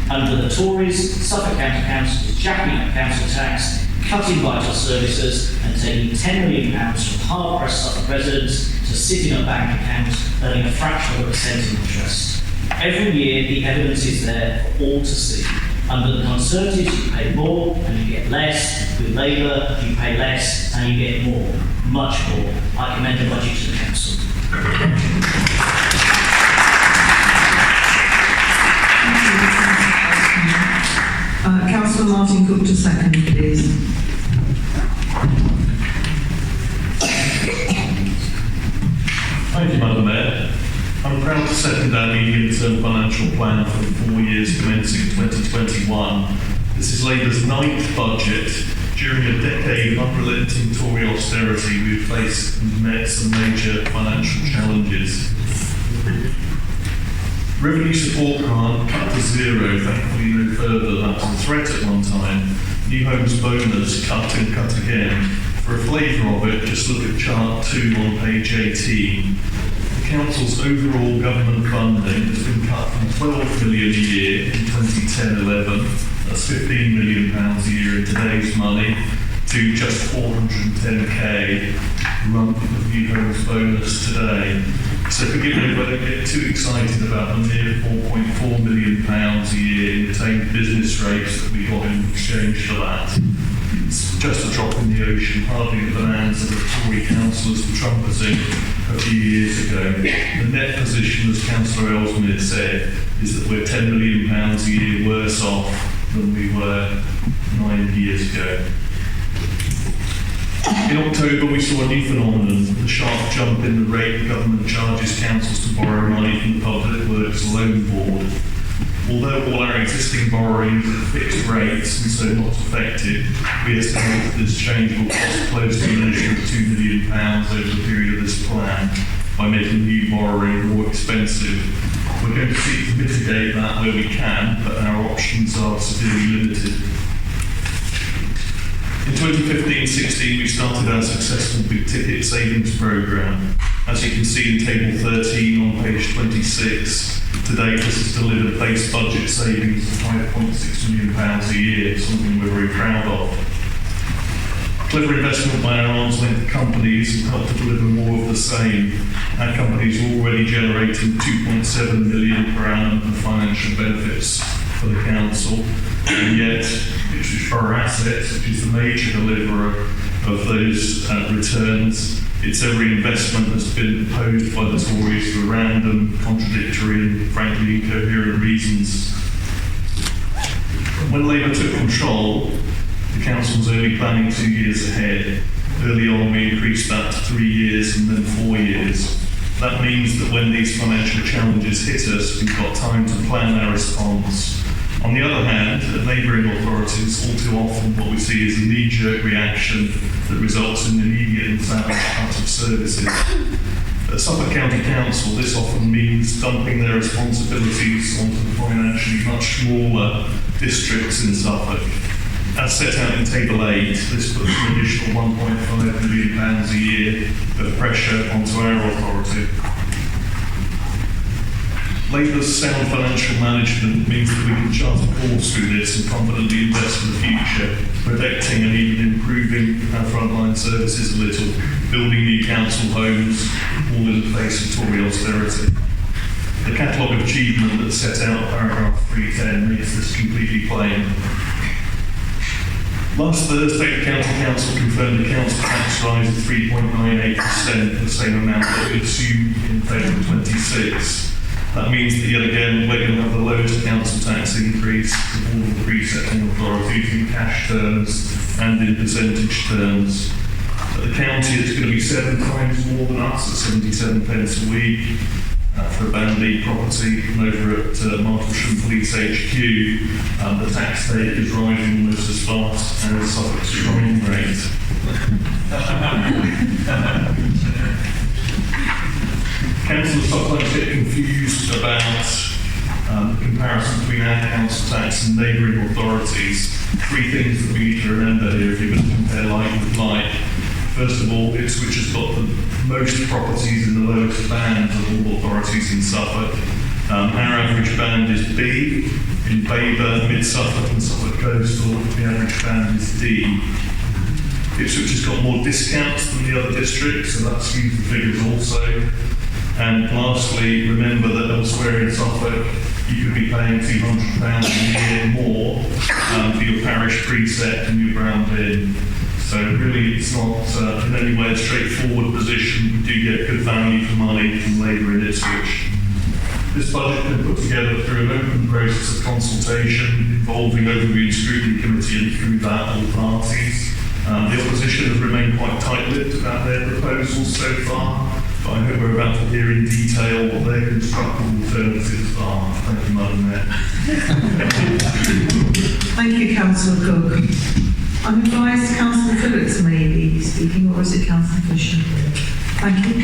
Under the Tories, Suffolk County Council is jacking up council tax, cutting vital services, and taking £10 million from hard-pressed Suffolk residents to sit in a bank account, earning a fraction of a percent in interest. Every year, the evidence is there for all to see. Under the Conservatives, you pay more and you get less. With Labour, you pay less and you get more, much more. I commend the budget to the Council. Councillor Martin Cook to second, please. Thank you, Madam Mayor. I'm proud to second our medium-term financial plan for the 4 years commencing 2021. This is Labour's 9th budget. During a decade of unrelenting Tory austerity, we've faced and met some major financial challenges. Revenue support grant cut to zero, thankfully no further. That was a threat at one time. New homes bonus cut and cut again. For a flavour of it, just look at chart 2 on page 18. Council's overall government funding has been cut from 12 million a year in 2010-11, that's £15 million a year in today's money, to just 410k rump of new homes bonus today. So forgive me if I don't get too excited about the mere £4.4 million a year in retained business rates that we got in exchange for that. It's just a drop in the ocean, hardly the bonanza that Tory councillors were trumpeting a few years ago. The net position, as Councillor Ellesmere said, is that we're £10 million a year worse off than we were 9 years ago. In October, we saw a new phenomenon, the sharp jump in the rate the government charges councils to borrow money from the Public Works Loan Board. Although all our existing borrowings are at fixed rates and so not affected, we estimate that this change will cost close to an additional £2 million over the period of this plan by making new borrowing more expensive. We're going to seek to mitigate that where we can, but our options are severely limited. In 2015-16, we started our successful big ticket savings programme. As you can see in table 13 on page 26, to date this has delivered base budget savings of £5.6 million a year, something we're very proud of. Clever investment by our arm's length companies have helped to deliver more of the same. Our companies are already generating £2.7 million per annum of financial benefits for the council, and yet Ipswich Borough Assets, which is the major deliverer of those returns, its every investment has been opposed by the Tories for random, contradictory and frankly incoherent reasons. When Labour took control, the council was only planning 2 years ahead. Early on we increased that to 3 years and then 4 years. That means that when these financial challenges hit us, we've got time to plan our response. On the other hand, at neighbouring authorities, all too often what we see is a knee-jerk reaction that results in immediate and savage cut of services. At Suffolk County Council, this often means dumping their responsibilities onto the financially much smaller districts in Suffolk. As set out in Table 8, this puts an additional £1.5 million a year of pressure onto our authority. Labour's sound financial management means that we can chart a course through this and confidently invest for the future, protecting and even improving our frontline services a little, building new council homes, all in the face of Tory austerity. The catalogue of achievement that's set out in paragraph 310 makes this completely plain. Last Thursday, the County Council confirmed a council tax rise of 3.98%, the same amount that we assumed in February 26. That means that yet again we're going to have the lowest council tax increase of all the pre-setting authorities in cash terms and in percentage terms. At the county it's going to be 7 times more than us at 77 pence a week for a Band B property, and over at Martlesham Police HQ the tax rate is rising almost as fast as Suffolk's crime rate. Councillors sometimes get confused about the comparison between our council tax and neighbouring authorities. 3 things that we need to remember here if you're going to compare like with like. First of all, Ipswich has got the most properties in the lowest band of all authorities in Suffolk. Our average band is B. In Baber, Mid-Suffolk and Suffolk Coastal, the average band is D. Ipswich has got more discounts than the other districts, so that skews the figures also. And lastly, remember that elsewhere in Suffolk, you could be paying £200 a year more for your parish precept and your ground bin. So really, it's not in any way a straightforward position. We do get good value for money from Labour in Ipswich. This budget has been put together through an open process of consultation involving Overgreen Scrutiny Committee and through that all parties. The opposition has remained quite tight-lipped about their proposals so far, but I hope we're about to hear in detail what their constructive alternatives are. Thank you, Madam Mayor. Thank you, Councillor Cook. I'm advised Councillor Phillips may be speaking, or is it Councillor Fisher? Thank you.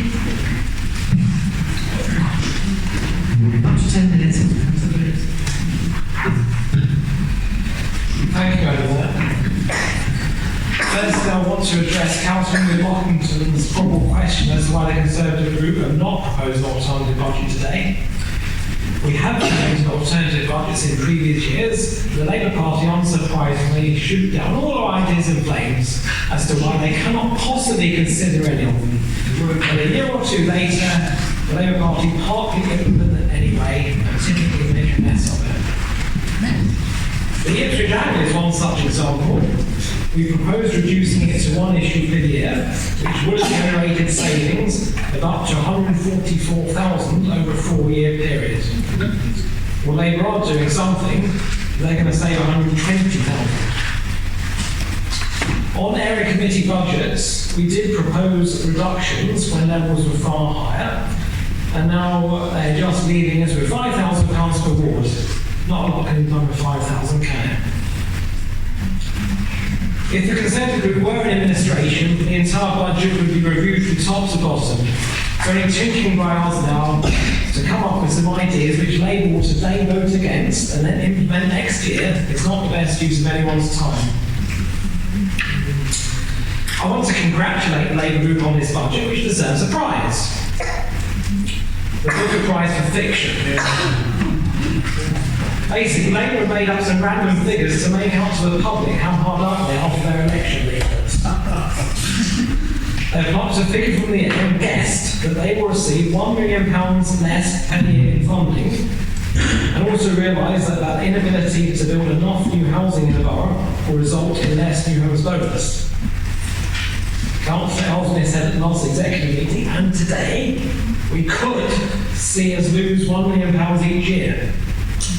Up to 10 minutes, Councillor Phillips. Thank you, Madam Mayor. First, I want to address Councillor Lockington's probable question as to why the Conservative group have not proposed an alternative budget today. We have proposed alternative budgets in previous years. The Labour Party, unsurprisingly, shoot down all our ideas in flames as to why they cannot possibly consider any of them. But a year or two later, the Labour Party partly implement them anyway and typically make a mess of it. The Ipswich Angle is one such example. We proposed reducing it to 1 issue per year, which would have generated savings of up to £144,000 over a 4-year period. Well, Labour are doing something. They're going to save £120,000. On area committee budgets, we did propose reductions when levels were far higher, and now they're just leaving us with £5,000 per ward. Not a lot can be done with 5,000, can it? If the Conservative group were in administration, the entire budget would be reviewed from top to bottom. So any tinkering by us now to come up with some ideas which Labour will today vote against and then implement next year is not the best use of anyone's time. I want to congratulate the Labour group on this budget, which deserves a prize. The Booker Prize for Fiction. Basically, Labour have made up some random figures to make out to the public how hard up they are for their election leaders. They've plucked a figure from the air and guessed that they will receive £1 million less per year in funding, and also realised that that inability to build enough new housing in the borough will result in less new homes bonus. Councillor Ellesmere said at last executive meeting, and today, we could see us lose £1 million each year.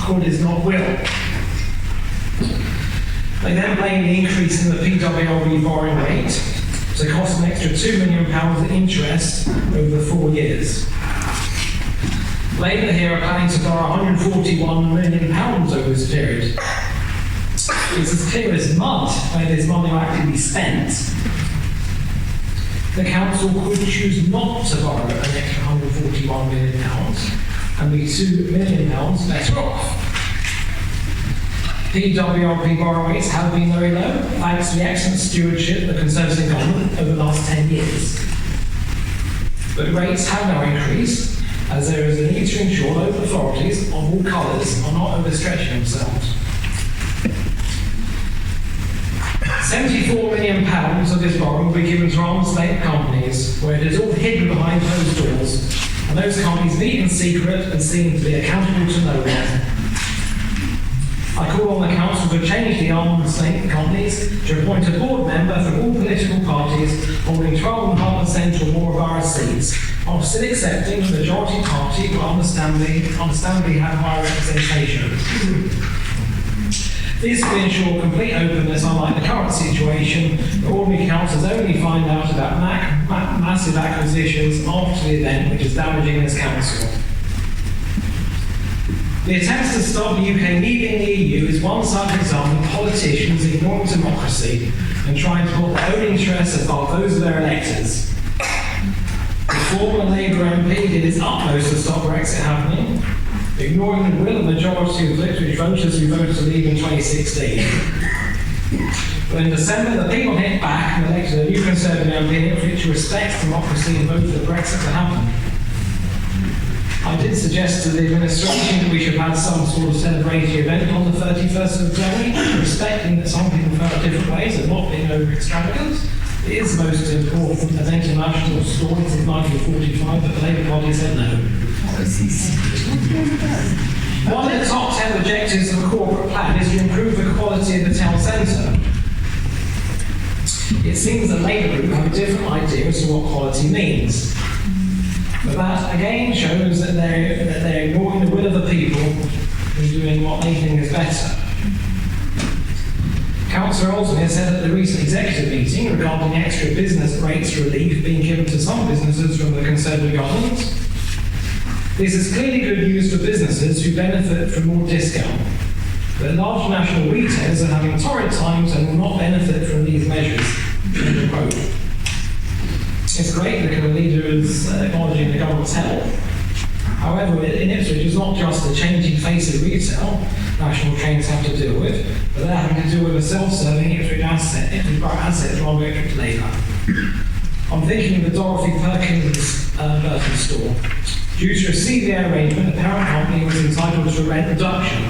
Could is not will. They then blame the increase in the PWLB borrowing rate to cost an extra £2 million in interest over 4 years. Labour here are planning to borrow £141 million over this period. It's as clear as mud where this money will actually be spent. The council could choose not to borrow an extra £141 million and be £2 million better off. PWLP borrowing rates have been very low, thanks to the excellent stewardship of the Conservative government over the last 10 years. But rates have now increased, as there is a need to ensure local authorities of all colours are not overstretching themselves. £74 million of this borough will be given to arm's length companies, where it is all hidden behind closed doors, and those companies meet in secret and seem to be accountable to no one. I call on the council to change the arm's length companies to appoint a board member from all political parties holding 12.5% or more of our seats, while still accepting the majority party will understandably have higher representation. This will ensure complete openness, unlike the current situation, where ordinary councils only find out about massive acquisitions after the event, which is damaging this council. The attempts to stop the UK leaving the EU is one such example of politicians ignoring democracy and trying to put their own interests above those of their electors. The former Labour MP did his utmost to stop Brexit happening, ignoring the will of the majority of Ipswich voters who voted to leave in 2016. But in December, the people hit back and elected a new Conservative MP in Ipswich who respects democracy and voted for Brexit to happen. I did suggest to the administration that we should have some sort of celebratory event on the 31st of January, respecting that some people felt different ways and not being over extravagant. It is the most important event in national story since 1945, but the Labour Party said no. One of the top 10 objectives of a corporate plan is to improve the quality of the town centre. It seems that Labour Group have a different idea as to what quality means. But that again shows that they're ignoring the will of the people and doing what they think is better. Councillor Oldsmith said at the recent executive meeting regarding extra business rates relief being given to some businesses from the Conservative government. This is clearly good news for businesses who benefit from more discount. But large national retailers are having torrid times and will not benefit from these measures. End of quote. It's great that the leader is acknowledging the government's help. However, in Ipswich, it's not just the changing face of retail national chains have to deal with, but they're having to deal with a self-serving Ipswich assets run by Ipswich Labour. I'm thinking of the Dorothy Perkins Burton store. Due to a CVA arrangement, the parent company was entitled to a rent reduction.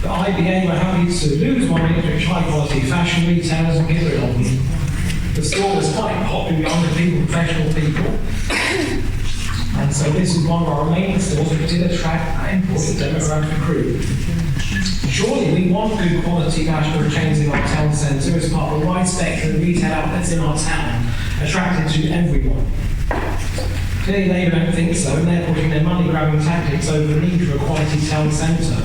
The IBA were happy to lose one Ipswich high-quality fashion retailers and get rid of them. The store was quite popular with younger people, professional people. And so this is one of our remaining stores which did attract that important demographic group. Surely we want good quality national chains in our town centre as part of a wide spectrum of retail outlets in our town, attracted to everyone. Clearly they don't think so, and they're putting their money-grabbing tactics over the need for a quality town centre.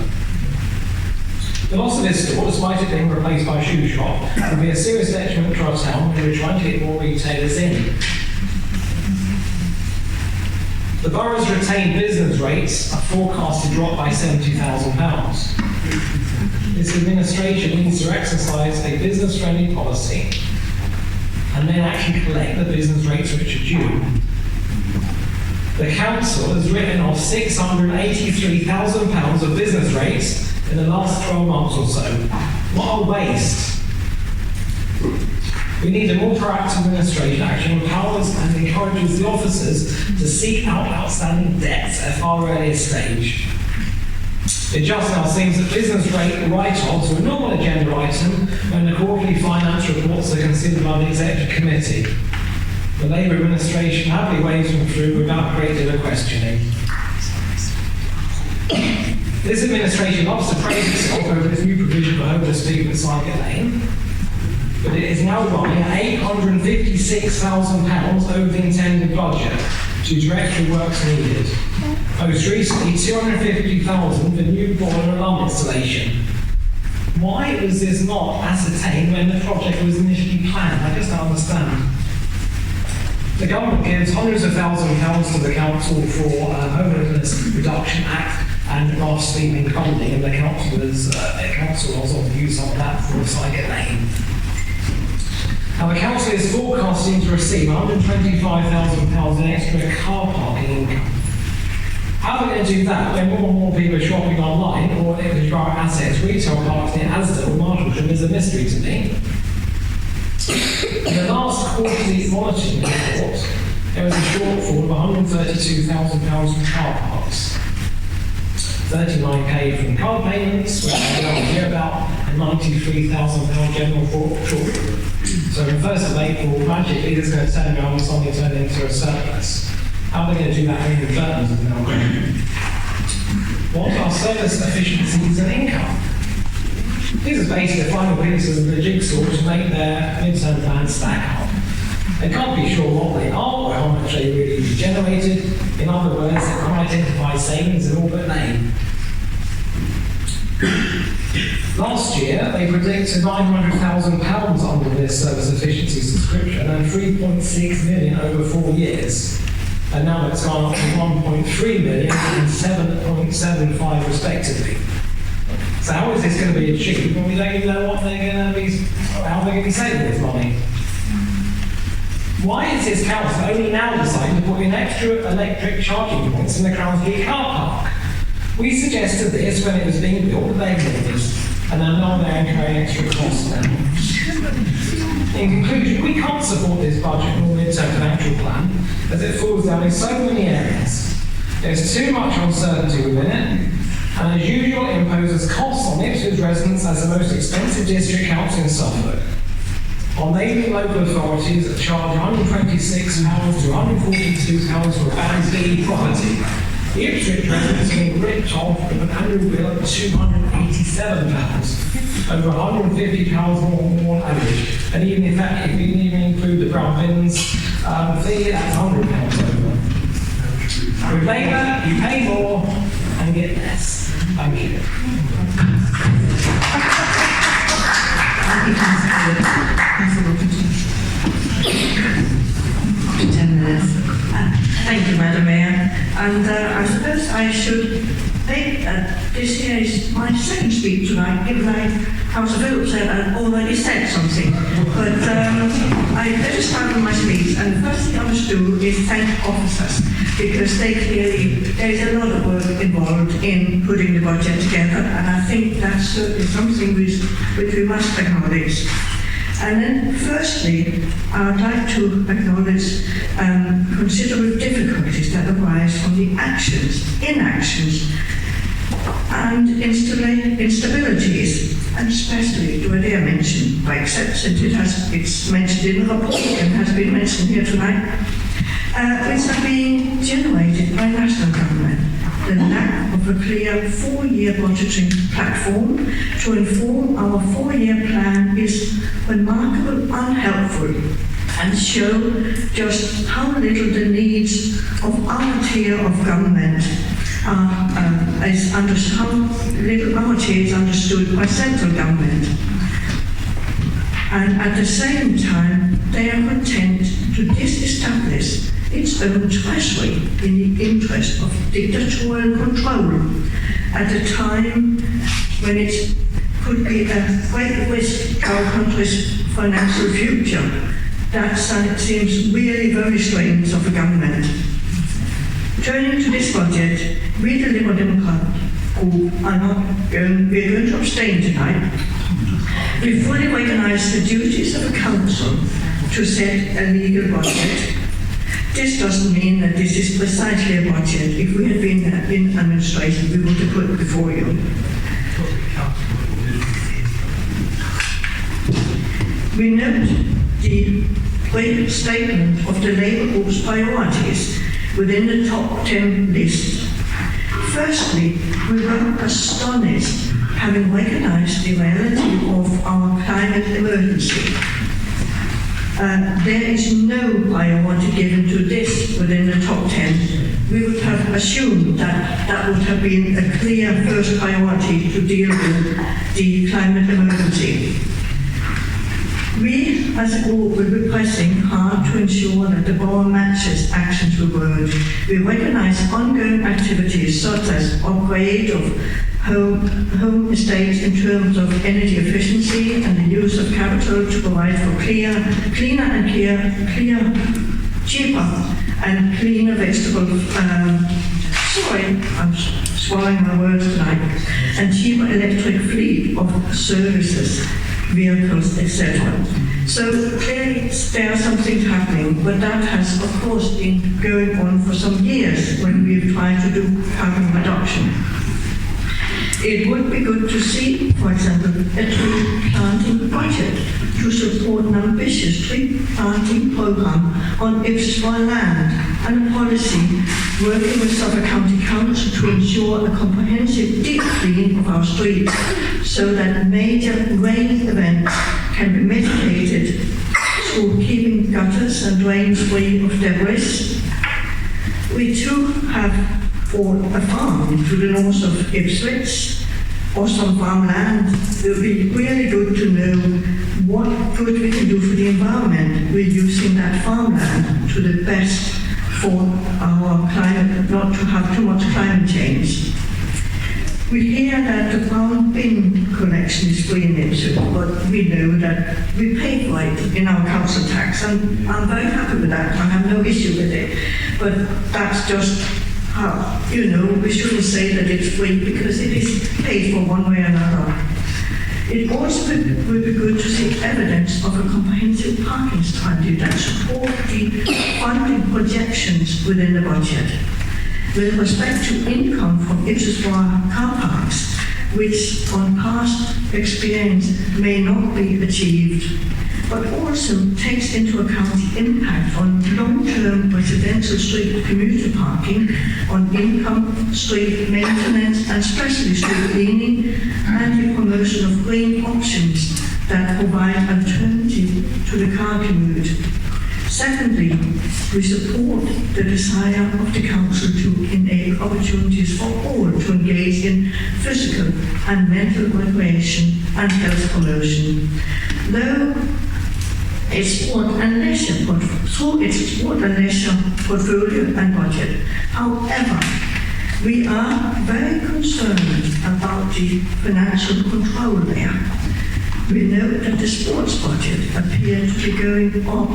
The loss of this store, despite it being replaced by a shoe shop, would be a serious detriment to our town when we're trying to get more retailers in. The borough's retained business rates are forecast to drop by £70,000. This administration needs to exercise a business-friendly policy and then actually collect the business rates which are due. The council has written off £683,000 of business rates in the last 12 months or so. What a waste. We need a more proactive administration action which empowers and encourages the officers to seek out outstanding debts at a far earlier stage. It just now seems that business rate write-offs are a normal agenda item when the quarterly finance reports are considered by the Executive Committee. The Labour administration happily waves them through without a great deal of questioning. This administration loves to praise itself over its new provision for homeless people at Sygate Lane, but it is now running at £856,000 over the intended budget due to extra works needed. Most recently, £250,000 for new boiler and alarm installation. Why was this not ascertained when the project was initially planned? I just don't understand. The government gives hundreds of thousands of pounds to the council for Homelessness Reduction Act and last sleeping funding, and the council was on to use some of that for Sygate Lane. Now the council is forecasting to receive £125,000 in extra car parking income. How are we going to do that when more and more people are shopping online or Ipswich Borough assets, retail parks near Asda or Martlesham is a mystery to me. In the last quarterly monitoring report, there was a shortfall of £132,000 from car parks, 39k from car payments, which is about a £93,000 general shortfall. So on the 1st of April, magically this is going to turn around and suddenly turn into a surplus. How are they going to do that in terms of now? What are service efficiencies and income? These are basically the final pieces of the jigsaw to make their midterm plans stack up. They can't be sure what they are or how much they really generated. In other words, they can't identify savings in all but name. Last year, they predicted £900,000 under their service efficiency subscription and 3.6 million over 4 years. And now it's gone up to 1.3 million and 7.75 respectively. So how is this going to be achieved when we don't even know what they're going to be, how they're going to be saving this money? Why is this council only now deciding to put in extra electric charging points in the Crownsgate car park? We suggested this when it was being built with their buildings, and now they're incurring extra costs now. In conclusion, we can't support this budget nor midterm financial plan as it falls down in so many areas. There's too much uncertainty within it, and as usual, it imposes costs on Ipswich residents as the most expensive district council in Suffolk. On neighbouring local authorities that charge £126 to £142 for a Band B property, the Ipswich residents are being ripped off with an annual bill of £287, over £150 more on average. And even if that, if you even include the brown bins fee, that's £100 over. With Labour, you pay more and get less. Thank you. Thank you, Madam Mayor. And I suppose I should take this here is my second speech tonight, given I Councillor Phillips had already said something. But I better start with my speech. And the first thing I must do is thank officers, because they clearly, there's a lot of work involved in putting the budget together, and I think that's certainly something which we must acknowledge. And then, firstly, I would like to acknowledge considerable difficulties that arise from the inactions, and instabilities, and especially where they are mentioned, by exception it's mentioned in the report and has been mentioned here tonight, which are being generated by national government. The lack of a clear 4-year budgeting platform to inform our 4-year plan is remarkably unhelpful and show just how little the needs of our tier of government how little our tier is understood by central government. And at the same time, they are content to disestablish its own treasury in the interest of dictatorial control at a time when it could be a great risk to our country's financial future. That seems really very strange of a government. Turning to this budget, we the Liberal Democrat group we're going to abstain tonight. We fully recognise the duties of a council to set a legal budget. This doesn't mean that this is precisely a budget. If we had been in administration, we would have put it before you. We note the great statement of the Labour Group's priorities within the top 10 list. Firstly, we were astonished, having recognised the reality of our climate emergency. There is no priority given to this within the top 10. We would have assumed that that would have been a clear first priority to deal with the climate emergency. We, as a group, will be pressing hard to ensure that the borough matches actions with words. We recognise ongoing activities such as upgrade of home estates in terms of energy efficiency and the use of capital to provide for cheaper and cleaner vegetable, I'm swallowing my words tonight, and cheaper electric fleet of services, vehicles, etc. So clearly there are some things happening, but that has of course been going on for some years when we've tried to do carbon reduction. It would be good to see, for example, a tree planting budget to support an ambitious tree planting program on Ipswich Borough land, and a policy working with Suffolk County Council to ensure a comprehensive deep cleaning of our streets so that major rain events can be mitigated through keeping gutters and drains free of debris. We too have a farm to the north of Ipswich, or some farmland. It would be really good to know what good we can do for the environment with using that farmland to the best for our climate, not to have too much climate change. We hear that the brown bin collection is free in Ipswich, but we know that we pay for it in our council tax, and I'm very happy with that. I have no issue with it. But that's just how, we shouldn't say that it's free because it is paid for one way or another. It also would be good to see evidence of a comprehensive parking strategy that support the funding projections within the budget. With respect to income from Ipswich Borough car parks, which on past experience may not be achieved, but also takes into account the impact on long-term residential street commuter parking, on income, street maintenance, and especially street cleaning, and the promotion of green options that provide alternative to the car commute. Secondly, we support the desire of the Council to enable opportunities for all to engage in physical and mental recreation and health promotion. Though its sport and leisure portfolio and budget. However, we are very concerned about the financial control there. We know that the sports budget appears to be going up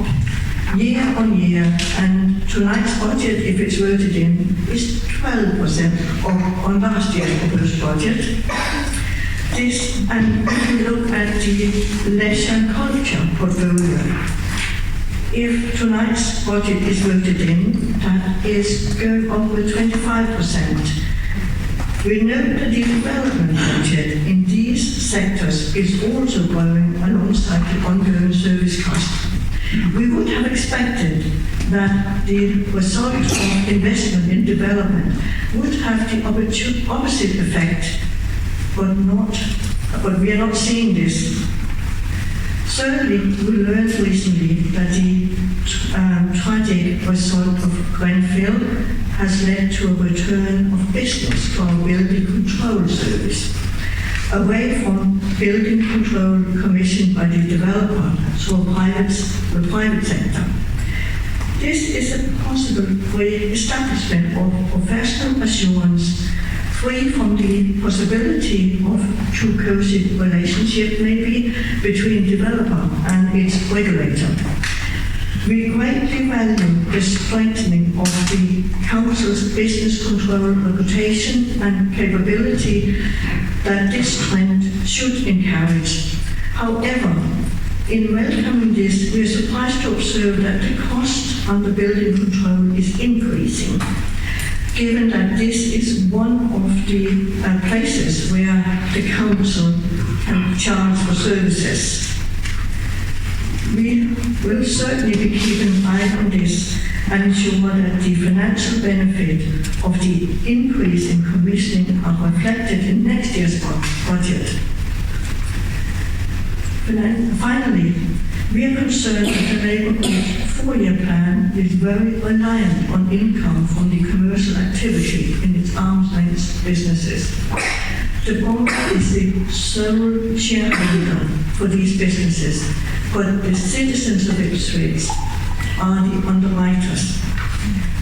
year on year, and tonight's budget, if it's voted in, is 12% up on last year's proposed budget. And if we look at the leisure and culture portfolio, if tonight's budget is voted in, that is going up with 25%. We note that the development budget in these sectors is also growing alongside the ongoing service costs. We would have expected that the result of investment in development would have the opposite effect, but we are not seeing this. Thirdly, we learned recently that the tragic result of Grenfell has led to a return of business to our building control service, away from building control commissioned by the developer to the private sector. This is a possible re-establishment of professional assurance, free from the possibility of too cozy relationship maybe between developer and its regulator. We greatly value the strengthening of the Council's business control reputation and capability that this trend should encourage. However, in welcoming this, we are surprised to observe that the cost under building control is increasing, given that this is one of the places where the Council can charge for services. We will certainly be keeping an eye on this and ensure that the financial benefit of the increase in commissioning are reflected in next year's budget. Finally, we are concerned that the neighbourhood four-year plan is very reliant on income from the commercial activity in its arm's length businesses. The borough is the sole shareholder for these businesses, but the citizens of Ipswich are the underwriters.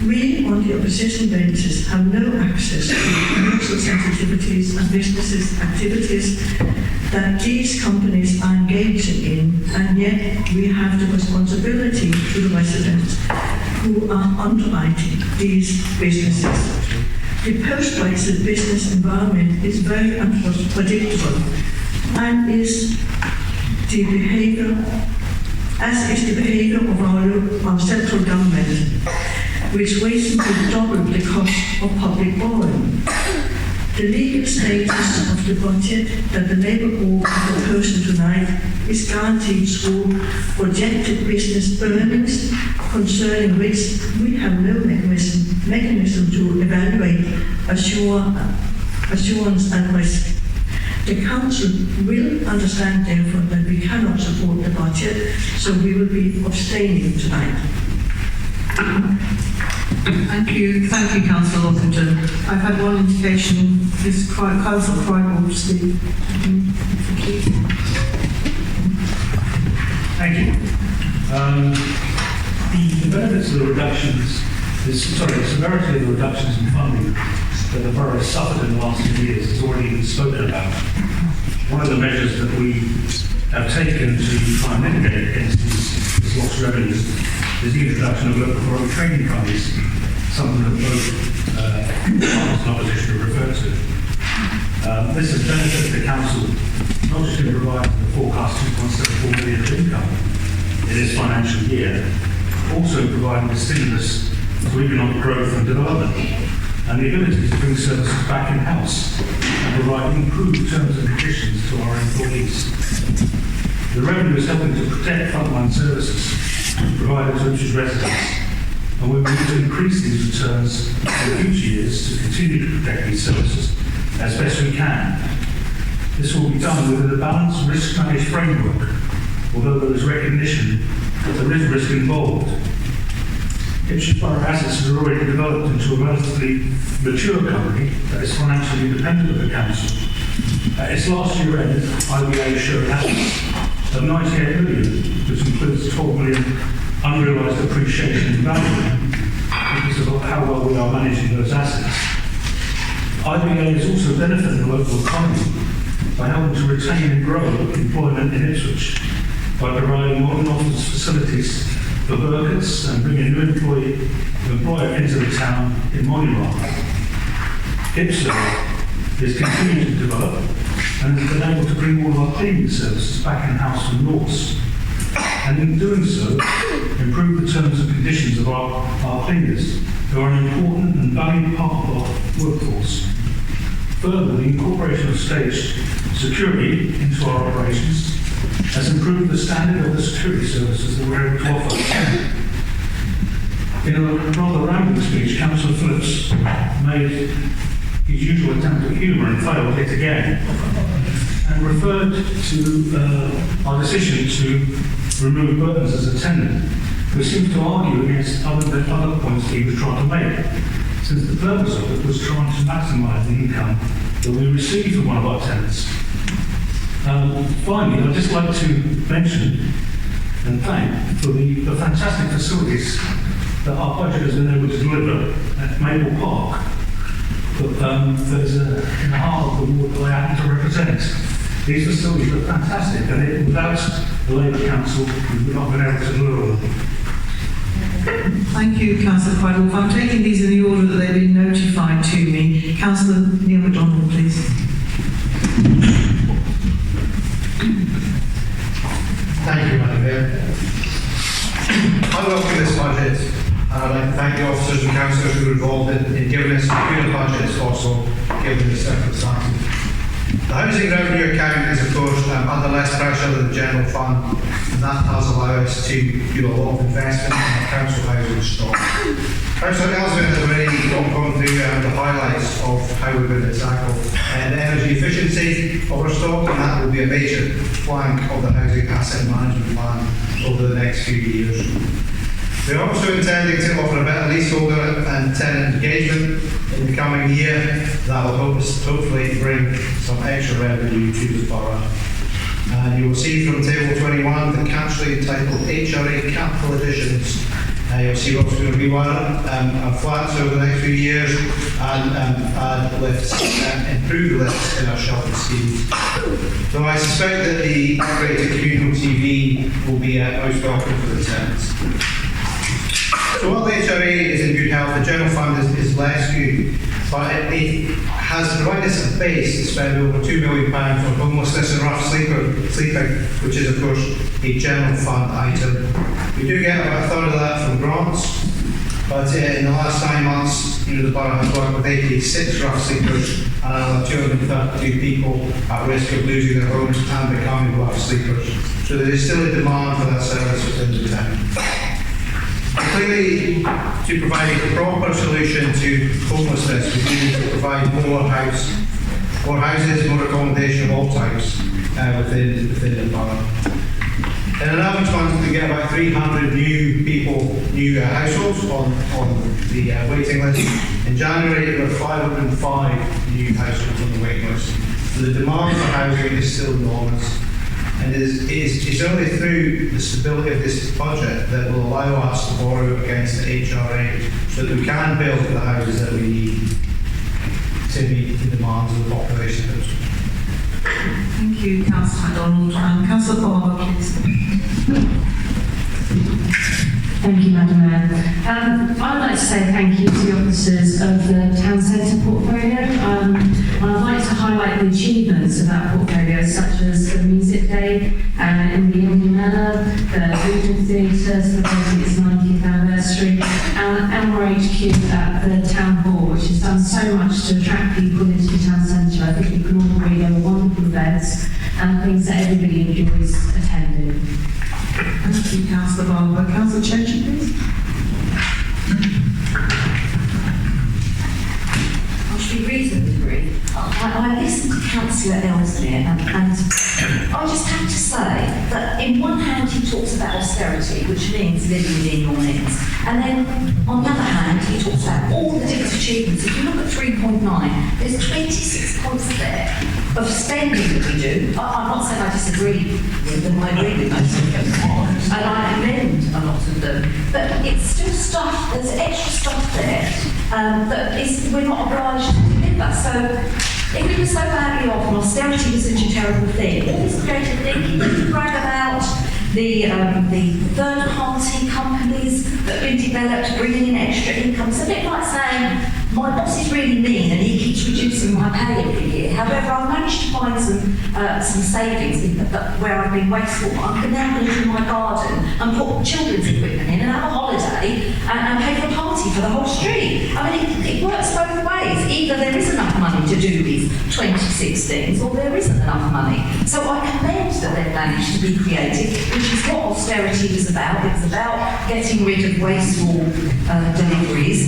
We on the opposition benches have no access to the commercial sensitivities and businesses activities that these companies are engaging in, and yet we have the responsibility to the residents who are underwriting these businesses. The post-Brexit business environment is very unpredictable and is the behaviour as is the behaviour of our central government, which wasted double the cost of public borrowing. The legal status of the budget that the Labour Group are proposing tonight is guaranteed through projected business earnings, concerning which we have no mechanism to evaluate assurance and risk. The Council will understand, therefore, that we cannot support the budget, so we will be abstaining tonight. Thank you, Councillor Lockington. I've had one indication. This Councillor Crichton will speak. Thank you. The benefits of the reductions, the severity of the reductions in funding that the borough has suffered in the last few years has already been spoken about. One of the measures that we have taken to try and mitigate against this lost revenues is the introduction of local borough training funds, something that both partners in opposition have referred to. This has benefited the council not just in providing the forecast 2.74 million of income in this financial year, also providing a stimulus to economic growth and development, and the ability to bring services back in-house and provide improved terms and conditions to our employees. The revenue is helping to protect frontline services provided to Ipswich residents, and we need to increase these returns in future years to continue to protect these services as best we can. This will be done within a balanced risk-managed framework, although there is recognition that there is risk involved. Ipswich Borough assets have already developed into a relatively mature company that is financially independent of the council. At its last year end, IBA showed assets of 98 million, which includes 12 million unrealised appreciation in value because of how well we are managing those assets. IBA is also benefiting the local economy by helping to retain and grow employment in Ipswich by providing modern office facilities for workers and bringing a new employer into the town in Monument. Ipswich is continuing to develop and has been able to bring all of our cleaning services back in-house from Norse, and in doing so, improve the terms and conditions of our cleaners, who are an important and valued part of our workforce. Further, the incorporation of staged security into our operations has improved the standard of the security services that we're able to offer. In a rather rambling speech, Councillor Phillips made his usual attempt at humour and failed yet again, and referred to our decision to remove Burton's as a tenant, who seems to argue against other points that he was trying to make, since the purpose of it was trying to maximise the income that we receive from one of our tenants. Finally, I'd just like to mention and thank for the fantastic facilities that our budget has been able to deliver at Maple Park, but that is in the heart of the ward that I happen to represent. These facilities are fantastic, and without the Labour Council, we would not have been able to deliver them. Thank you, Councillor Crichton. I'm taking these in the order that they've been notified to me. Councillor Neil MacDonald, please. Thank you, Madam Mayor. I welcome this budget, and I'd like to thank the officers and councillors who were involved in giving us a good budget, also given the circumstances. The housing revenue account is, of course, under less pressure than the general fund, and that does allow us to do a lot of investment in our council housing stock. Councillor Ellsworth has already gone through the highlights of how we're going to tackle the energy efficiency of our stock, and that will be a major plank of the housing asset management plan over the next few years. We're also intending to offer a better leaseholder and tenant engagement in the coming year that will help us hopefully bring some extra revenue to the borough. And you will see from table 21 the captionally entitled HRA Capital Additions. You'll see what's going to be one flats over the next few years, and add lifts, improve lifts in our shelter schemes. So I suspect that the upgraded communal TV will be most welcome for the tenants. So while the HRA is in good health, the general fund is less good, but it has provided us a base to spend over £2 million on homelessness and rough sleeping, which is of course a general fund item. We do get about a third of that from grants, but in the last 9 months, the borough has worked with 86 rough sleepers and another 232 people at risk of losing their homes and becoming rough sleepers. So there is still a demand for that service within the town. Clearly, to provide a proper solution to homelessness, we need to provide more houses, more accommodation of all types within the borough. In an average month, we get about 300 new households on the waiting list. In January, there were 505 new households on the waiting list. So the demand for housing is still enormous. And it's only through the stability of this budget that will allow us to borrow against the HRA so that we can build the houses that we need to meet the demands of the population. Thank you, Councillor MacDonald. Councillor Barber, please. Thank you, Madam Mayor. I would like to say thank you to the officers of the Town Centre portfolio. And I'd like to highlight the achievements of that portfolio, such as the Music Day in the Indiana, the Regional Theatre celebrating its 90th anniversary, and Elmer HQ at the Town Hall, which has done so much to attract people into the Town Centre. I think we can all agree they were wonderful events and things that everybody enjoys attending. Thank you, Councillor Barber. Councillor Churchy, please. I should be reasonably brief. I listened to Councillor Ellesmere and I just have to say that in one hand he talks about austerity, which means living within your means, and then on the other hand he talks about all the different achievements. If you look at 3.9, there's 26 points there of spending that we do. I'm not saying I disagree with them, I agree with most of them, and I commend a lot of them, but it's still stuff, there's extra stuff there that we're not obliged to deliver. So if we were so badly off and austerity was such a terrible thing, all this creative thinking, you can brag about the third-party companies that have been developed, bringing in extra income. It's a bit like saying, my boss is really mean and he keeps reducing my pay every year. However, I've managed to find some savings where I've been wasteful. I'm now going to do my garden and put children's equipment in and have a holiday and pay for a party for the whole street. I mean, it works both ways. Either there is enough money to do these 26 things or there isn't enough money. So I commend that they've managed to be creative, which is what austerity was about. It was about getting rid of wasteful deliveries,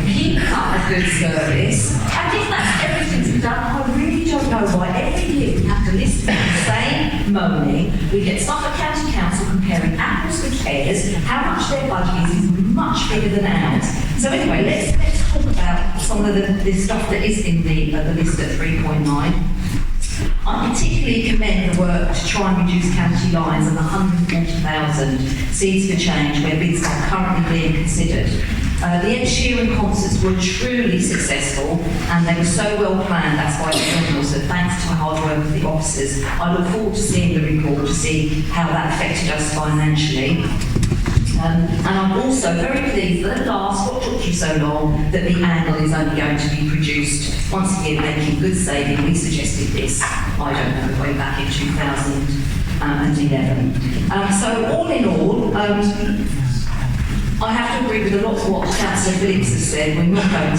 keeping up a good service. And if that's everything's been done, I really don't know why every year we have to listen to the same moaning. We get Suffolk County Council comparing apples with pears, how much their budget is much bigger than ours. So anyway, let's talk about some of the stuff that is in the list at 3.9. I particularly commend the work to try and reduce county lines and the 140,000 Seeds for Change where bids are currently being considered. The Ed Sheeran concerts were truly successful and they were so well planned, that's why they're so thanks to the hard work of the officers. I look forward to seeing the report to see how that affected us financially. And I'm also very pleased that at last, what took you so long, that the angle is only going to be produced once again, making good saving. We suggested this, I don't know, way back in 2011. So all in all, I have to agree with a lot of what Councillor Phillips has said. We're not going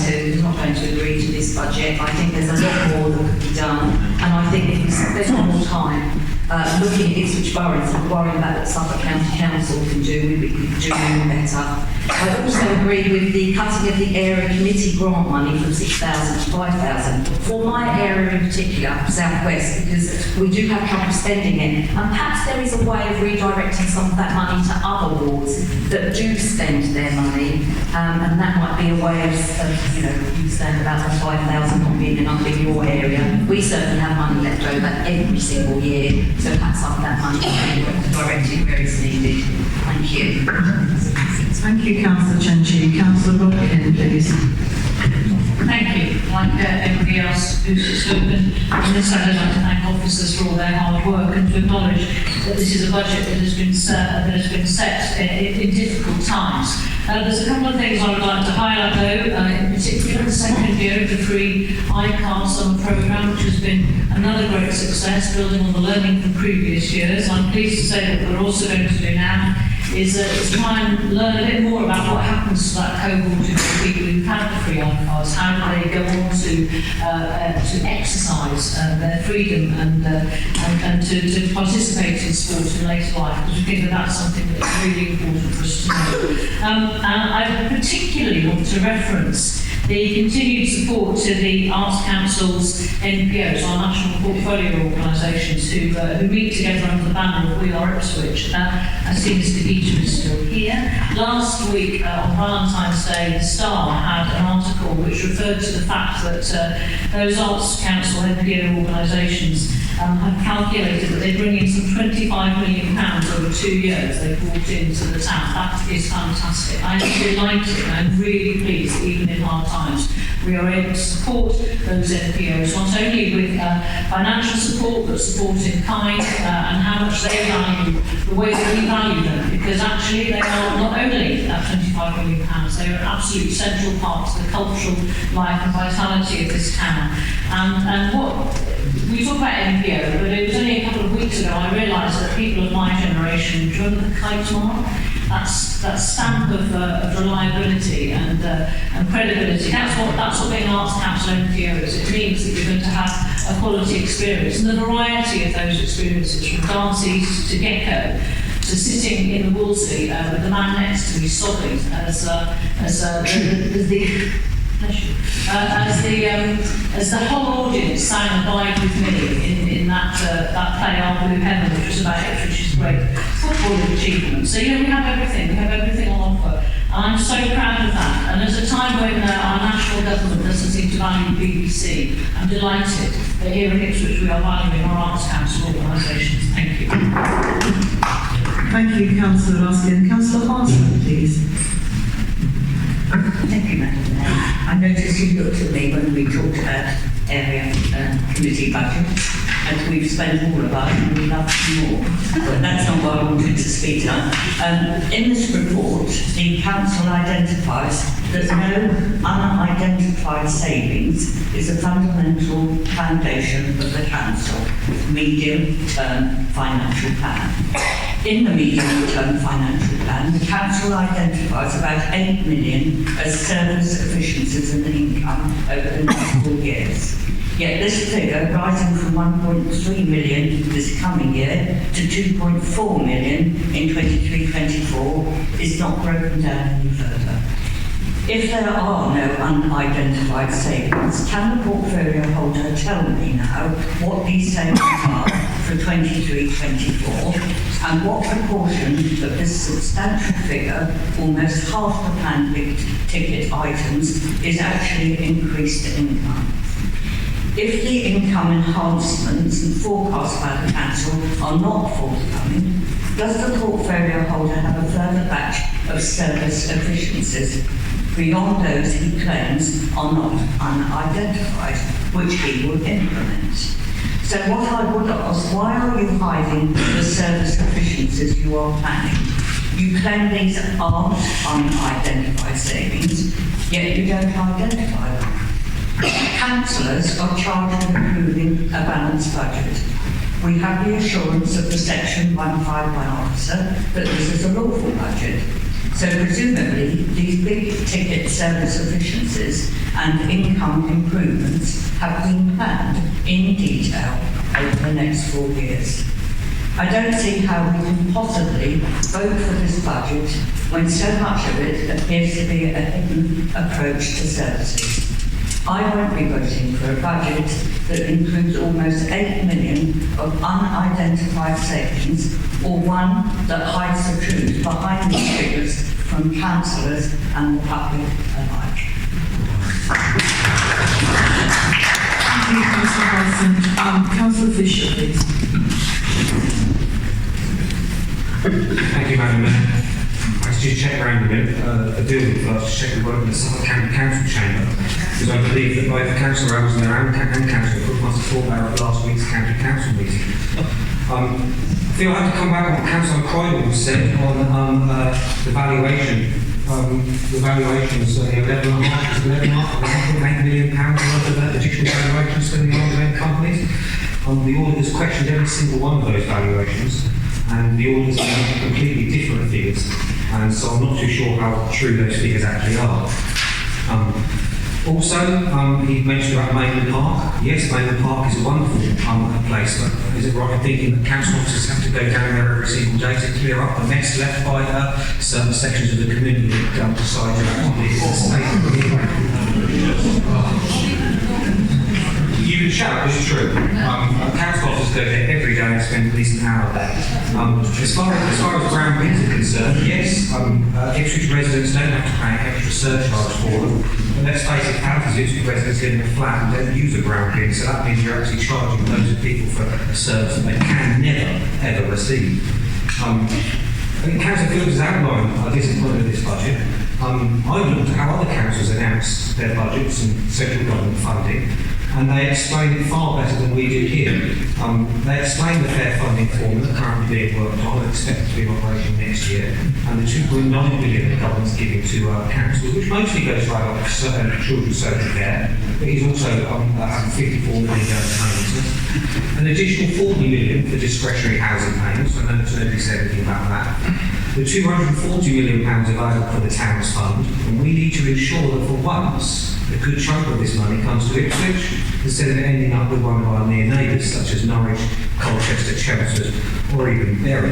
to agree to this budget. I think there's a lot more that could be done, and I think if we spend more time looking at Ipswich Borough and worrying about what Suffolk County Council can do, we could do better. I also agree with the cutting of the area committee grant money from 6,000 to 5,000 for my area in particular, South West, because we do have trouble spending it. And perhaps there is a way of redirecting some of that money to other wards that do spend their money, and that might be a way of you saying about the 5,000 not being enough in your area. We certainly have money left over every single year, so perhaps some of that money can be directed where it's needed. Thank you. Thank you, Councillor Chenchi. Councillor Robkin, please. Thank you. like everybody else who's spoken on this side, I'd like to thank officers for all their hard work and to acknowledge that this is a budget that has been set in difficult times. There's a couple of things I would like to highlight though, in particular the second year of the free iCard summer programme, which has been another great success, building on the learning from previous years. I'm pleased to say that what we're also going to do now is try and learn a bit more about what happens to that cohort of people who've had the free iCards. How do they go on to exercise their freedom and to participate in sport in later life? Because we think that that's something that's really important for us to know. And I particularly want to reference the continued support to the Arts Council's NPOs, our national portfolio organisations, who meet together under the banner of We Are Ipswich. I see Mr. Geacham is still here. Last week, on Valentine's Day, the Star had an article which referred to the fact that those Arts Council NPO organisations have calculated that they bring in some £25 million over 2 years they've brought into the town. That is fantastic. I'm delighted and I'm really pleased that even in hard times we are able to support those NPOs, not only with financial support, but support in kind and how much they value the way that we value them, because actually they are not only at £25 million, they are an absolute central part to the cultural life and vitality of this town. And what we talk about NPO, but it was only a couple of weeks ago I realised that people of my generation, do you remember the kite mark? That stamp of reliability and credibility. That's what being an Arts Council NPO is. It means that you're going to have a quality experience, and the variety of those experiences, from dances to gecko to sitting in the Wolseley with the man next to me sobbing as the whole audience sang Abide With Me in that play, Our Blue Heaven, which was about Ipswich's great footballing achievement. So, we have everything on offer. And I'm so proud of that. And at a time when our national government doesn't seem to value BBC, I'm delighted that here in Ipswich we are valuing our Arts Council organisations. Thank you. Thank you, Councillor Ruskin. Councillor Marsden, please. Thank you, Madam Mayor. I noticed you looked at me when we talked about area committee budget, and we've spent all of ours and we'd love some more. But that's not what I wanted to speak on. In this report, the council identifies that no unidentified savings is a fundamental foundation of the council medium-term financial plan. In the medium-term financial plan, the council identifies about 8 million as service efficiencies and income over the next 4 years. Yet this figure, rising from 1.3 million this coming year to 2.4 million in 23-24, is not broken down any further. If there are no unidentified savings, can the portfolio holder tell me now what these savings are for 23-24 and what proportion of this substantial figure, almost half the planned big ticket items, is actually increased income? If the income enhancements and forecasts by the council are not forthcoming, does the portfolio holder have a further batch of service efficiencies beyond those he claims are not unidentified, which he will implement? So what I would ask, why are you hiding the service efficiencies you are planning? You claim these aren't unidentified savings, yet you don't identify them. Councillors are charged with approving a balanced budget. We have the assurance of the Section 151 officer that this is a lawful budget. So presumably, these big ticket service efficiencies and income improvements have been planned in detail over the next 4 years. I don't see how we can possibly vote for this budget when so much of it appears to be a hidden approach to services. I won't be voting for a budget that includes almost 8 million of unidentified savings, or one that hides the truth behind these figures from councillors and the public alike. Thank you, Councillor Harrison. Councillor Fisher, please. Thank you, Madam Mayor. I just check around a bit. I do first check the work in the Suffolk County Council chamber. because I believe that both Councillor Ellesmere and Councillor Cook must have thought about last week's county council meeting. I feel I have to come back on what Councillor Croydon said on the valuation. The valuations, £11.5 million worth of additional valuations for the arms companies. The auditors questioned every single one of those valuations, and the auditors have completely different figures, and so I'm not too sure how true those figures actually are. Also, he mentioned about Mayland Park. Yes, Mayland Park is a wonderful place, but is it right in thinking that council officers have to go down there every single day to clear up the mess left by certain sections of the community that decide to actually You can shout, this is true. Council officers go there every day and spend at least an hour there. As far as brown bins are concerned, yes, Ipswich residents don't have to pay an extra surcharge for them. But let's face it, thousands of Ipswich residents live in a flat and don't use a brown bin, so that means you're actually charging loads of people for a service that they can never, ever receive. I think Councillor Phillips has outlined our disappointment with this budget. I've looked at how other councils announce their budgets and central government funding, and they explain it far better than we did here. They explain the fair funding formula currently being worked on and expected to be in operation next year, and the £2.9 billion the government's giving to councils, which mostly goes to our children's social care, but he's also having £54 million going to homelessness. An additional £40 million for discretionary housing payments, I know nobody said anything about that. The £240 million available for the town's fund, and we need to ensure that for once, a good chunk of this money comes to Ipswich, instead of ending up with one of our near neighbours, such as Norwich, Colchester, Chelmsford, or even Bury.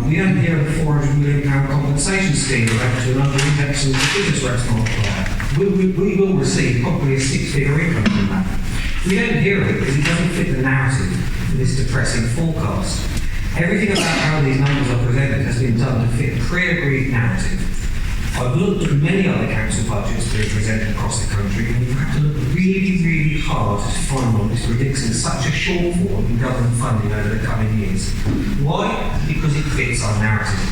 We don't hear of the £400 million compensation scheme related to an under-index of the business restaurant. We will receive probably a six-figure income from that. We don't hear of it because it doesn't fit the narrative for this depressing forecast. Everything about how these numbers are presented has been done to fit a pre-agreed narrative. I've looked at many other council budgets being presented across the country, and we've had to look really, really hard to find one that predicts such a shortfall in government funding over the coming years. Why? Because it fits our narrative.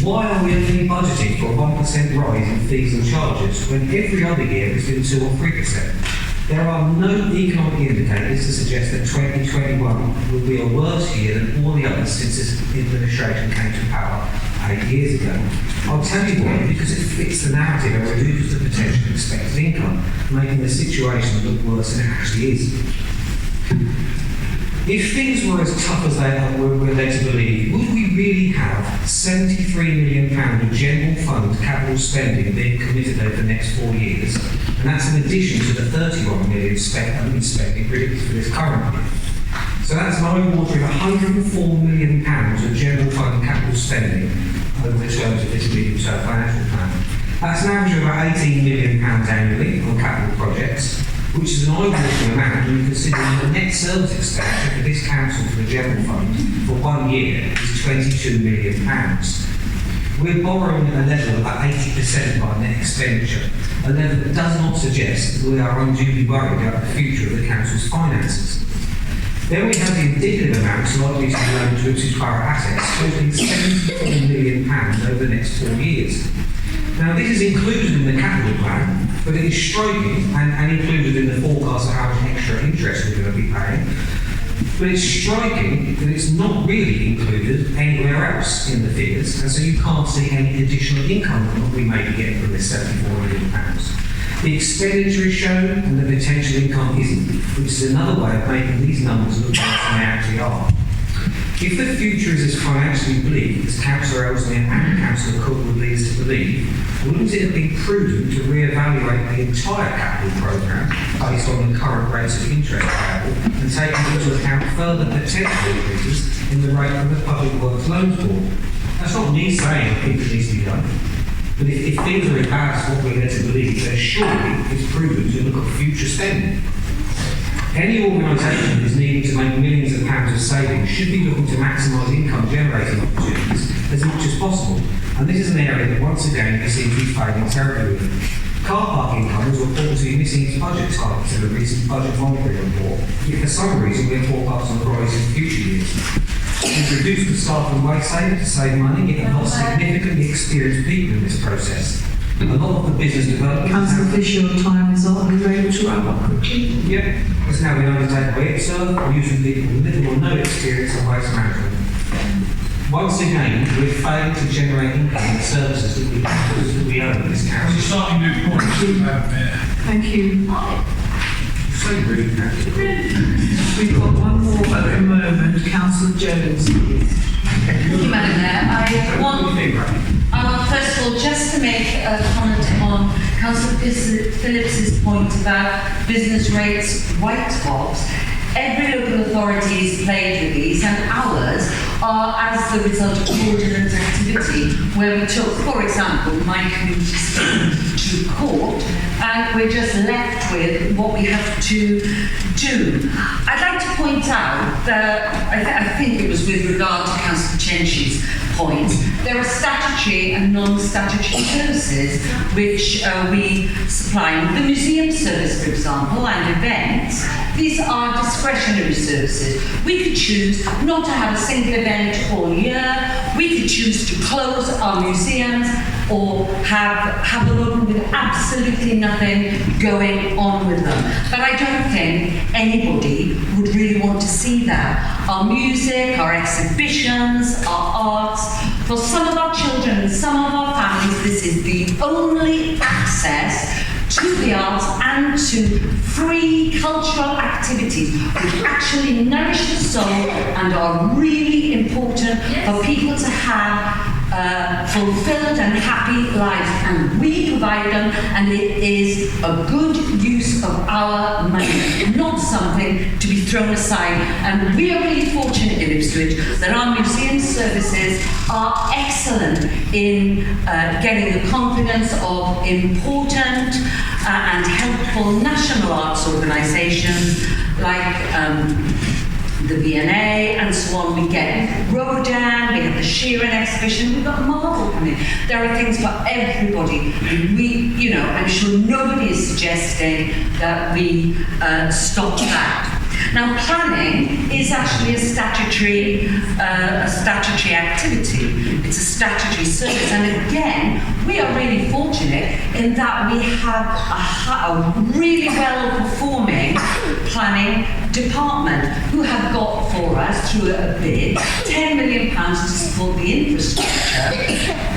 Why are we only budgeting for a 1% rise in fees and charges when every other year it's been 2 or 3%? There are no economic indicators to suggest that 2021 will be a worse year than all the others since this administration came to power 8 years ago. I'll tell you why, because it fits the narrative and reduces the potential expected income, making the situation look worse than it actually is. If things were as tough as we're led to believe, would we really have £73 million of general fund capital spending being committed over the next 4 years? And that's in addition to the £31 million spending predicted for this current year. So that's an eye-watering £104 million of general fund capital spending over the terms of this medium-term financial plan. That's an average of about £18 million annually on capital projects, which is an eye-watering amount when you consider the net service expenditure for this council for the general fund for 1 year is £22 million. We're borrowing at a level of about 80% of our net expenditure, a level that does not suggest that we are unduly worried about the future of the council's finances. Then we have the indicative amounts likely to be loaned to Ipswich Borough assets, totaling £74 million over the next 4 years. Now, this is included in the capital plan, but it is striking and included in the forecast of how much extra interest we're going to be paying. But it's striking that it's not really included anywhere else in the figures, and so you can't see any additional income that we may be getting from this £74 million. The expenditure is shown and the potential income isn't, which is another way of making these numbers look like they actually are. If the future is as financially bleak as Councillor Ellesmere and Councillor Cook would lead us to believe, wouldn't it have been prudent to re-evaluate the entire capital programme based on the current rates of interest payable and take into account further potential increases in the rate of the Public Works Loans Board? That's not me saying I think it needs to be done. But if things are as bad as what we're led to believe, then surely it's prudent to look at future spending. Any organisation that is needing to make millions of pounds of savings should be looking to maximise income generating opportunities as much as possible. And this is an area that once again we seem to be failing terribly with. Car park income is reported to be missing its budget targets in the recent budget monitoring report, yet for some reason we're forecasting a rise in future years. We've reduced the staff and wage saving to save money, yet have lost significantly experienced people in this process. A lot of the business development. Councillor Fisher, your time is up. Are you able to wrap up quickly? Yeah, it's now we undertake by Ipswich, using people with little or no experience of waste management. Once again, we've failed to generate income and services that we own in this council. Starting new point. Thank you. So rude, We've got one more at the moment. Councillor Jones, please. Thank you, Madam Mayor. I want first of all just to make a comment on Councillor Phillips's point about business rates write-offs. Every local authority is plagued with these, and ours are as the result of fraudulent activity, where we took, for example, my community to court, and we're just left with what we have to do. I'd like to point out that, I think it was with regard to Councillor Chenchi's point, there are statutory and non-statutory services which we supply. The museum service, for example, and events, these are discretionary services. We could choose not to have a single event all year. We could choose to close our museums or have them open with absolutely nothing going on with them. But I don't think anybody would really want to see that. Our music, our exhibitions, our arts, for some of our children and some of our families, this is the only access to the arts and to free cultural activities which actually nourish the soul and are really important for people to have fulfilled and happy lives, and we provide them, and it is a good use of our money, not something to be thrown aside. And we are really fortunate in Ipswich that our museum services are excellent in getting the confidence of important and helpful national arts organisations like the V&A and so on. We get Rodan, we have the Sheeran exhibition, we've got Marvel coming. There are things for everybody. I'm sure nobody is suggesting that we stop that. Now, planning is actually a statutory activity. It's a statutory service, and again, we are really fortunate in that we have a really well-performing planning department who have got for us through a bid £10 million to support the infrastructure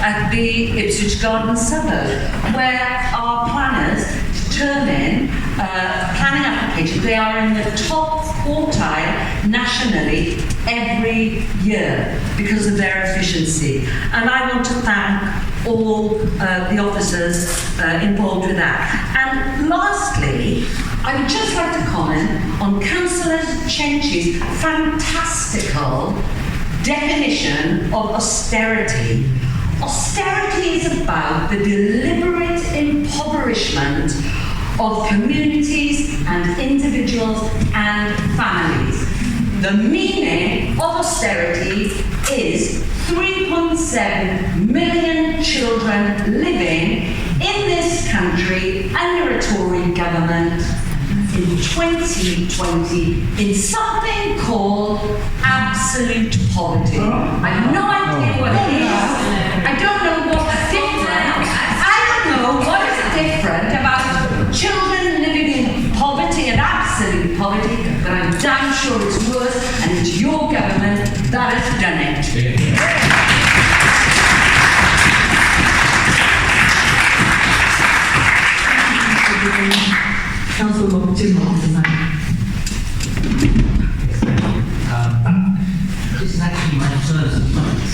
at the Ipswich Garden suburb, where our planners determine planning applications. They are in the top quartile nationally every year because of their efficiency. And I want to thank all the officers involved with that. And lastly, I would just like to comment on Councillor Chenchi's fantastical definition of austerity. Austerity is about the deliberate impoverishment of communities and individuals and families. The meaning of austerity is 3.7 million children living in this country under a Tory government in 2020 in something called absolute poverty. I have no idea what it is. I don't know what's different. I don't know what is different about children living in poverty and absolute poverty, but I'm damn sure it's worse, and it's your government that has done it. Councillor Timothy. This is actually my first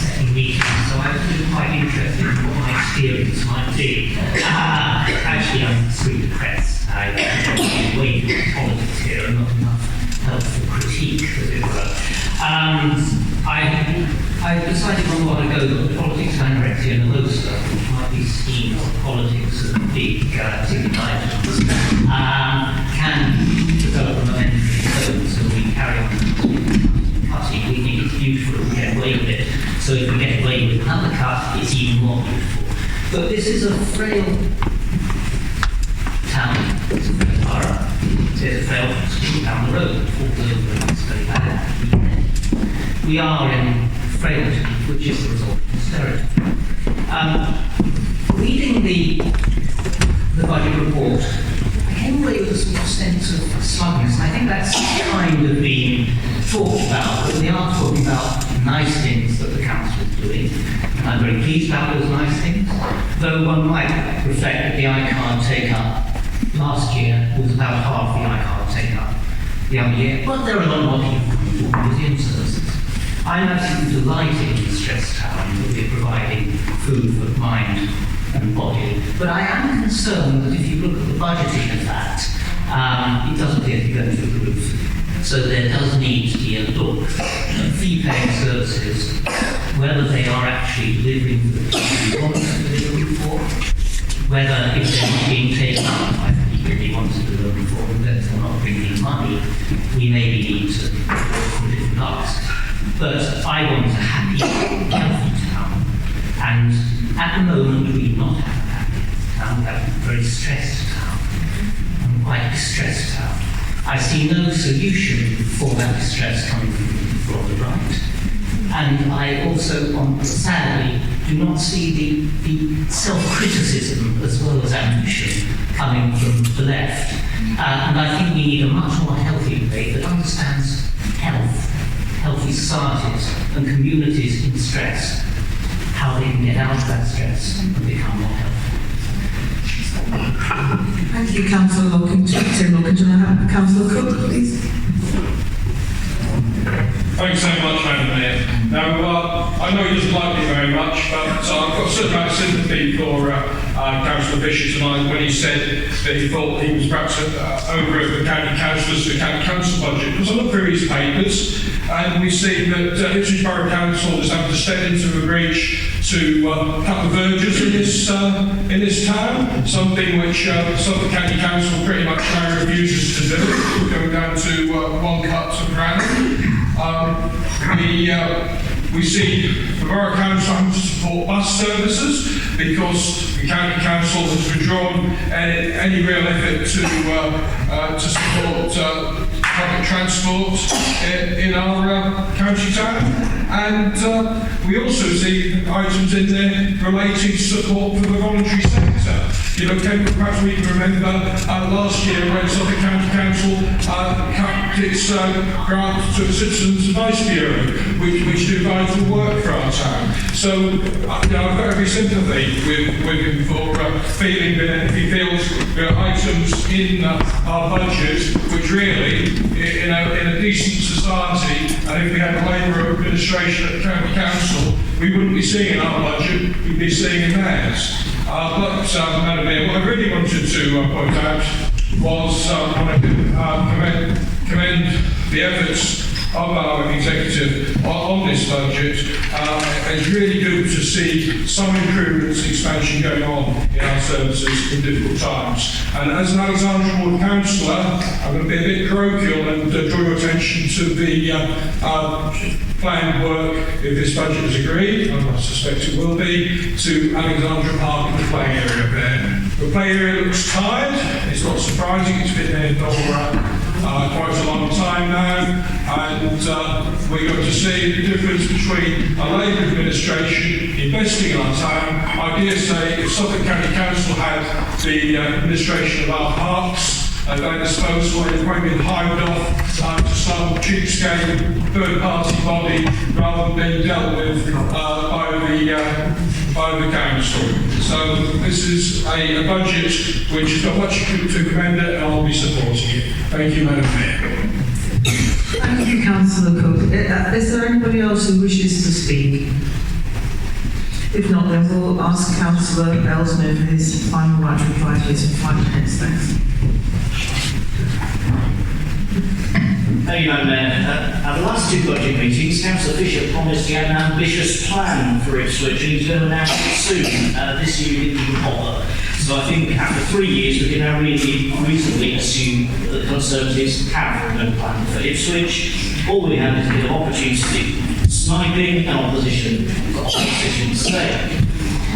second meeting, so I was quite interested in what my experience might be. Actually, I'm through the press. I way too much politics here and not enough helpful critique, as it were. I decided a while ago that the politics of anorexia and nervosa, which might be seen as politics of big ticket items, can develop momentum so we carry on cutting. We think it's beautiful if we get away with it. So if we get away with another cut, it's even more beautiful. But this is a frail town. It's a frail borough. There's a frail school down the road that falls over and it's very bad. We are in frailty, which is the result of austerity. reading the budget report, I came away with a sort of sense of smugness. I think that's kind of being talked about, but they are talking about nice things that the council is doing. And I'm very pleased about those nice things, though one might reflect that the iCard take-up last year was about half the iCard take-up the other year. But there are a lot more people coming for museum services. I'm absolutely delighted in the Stress Town that we're providing food for mind and body. But I am concerned that if you look at the budgeting of that, it doesn't appear to be going through the roof. So there does need to be a look at fee-paying services, whether they are actually delivering the people we want to deliver for, whether if they're not being taken up by the people we want to deliver for, and therefore not bringing money, we maybe need to look for different asks. But I want a happy, healthy town. And at the moment, we do not have a happy town. We have a very stressed town, and quite distressed town. I see no solution for that distress coming from the right. And I also, sadly, do not see the self-criticism as well as ambition coming from the left. And I think we need a much more healthy debate that understands healthy societies and communities in stress, how they can get out of that stress and become more healthy. Thank you, Councillor Lockington. Can I have Councillor Cook, please? Thanks so much, Madam Mayor. Now, I know he doesn't like me very much, but I've got a certain amount of sympathy for Councillor Fisher tonight when he said that he thought he was perhaps over at the county councillors, the county council budget. Because I look through his papers, and we see that Ipswich Borough Council is having to step into the breach to cut the vergers in this town, something which Suffolk County Council pretty much now refuses to do, going down to one cut per annum. We see the Borough Council having to support bus services because the County Council has withdrawn any real effort to support public transport in our county town. And we also see items in there relating to support for the voluntary sector. You know, perhaps we can remember last year when Suffolk County Council cut its grant to the Citizens Advice Bureau, which do vital work for our town. So, I've got every sympathy with him for feeling that he feels there are items in our budget which really, in a decent society, and if we had a Labour administration at the County Council, we wouldn't be seeing in our budget, we'd be seeing in theirs. Madam Mayor, what I really wanted to point out was I want to commend the efforts of our executive on this budget. It's really good to see some improvements and expansion going on in our services in difficult times. And as an Alexandra Ward councillor, I'm going to be a bit parochial and draw your attention to the planned work, if this budget is agreed, and I suspect it will be, to Alexandra Park and the play area there. The play area looks tired. It's not surprising. It's been there for quite a long time now, and we're going to see the difference between a Labour administration investing in our town. I dare say if Suffolk County Council had the administration of our parks at their disposal, it might be hived off to some cheapskate third-party body rather than being dealt with by the council. So this is a budget which has got much to commend it, and I'll be supporting it. Thank you, Madam Mayor. Thank you, Councillor Cook. Is there anybody else who wishes to speak? If not, then we'll ask Councillor Ellesmere for his final right to reply to his 5 minutes. Thanks. Thank you, Madam Mayor. At the last 2 budget meetings, Councillor Fisher promised he had an ambitious plan for Ipswich, and he's going to announce it soon. This year he didn't even bother. So I think after 3 years, we can now really reasonably assume that the Conservatives have no plan for Ipswich. All we have is a bit of opportunistic sniping and opposition for opposition's sake.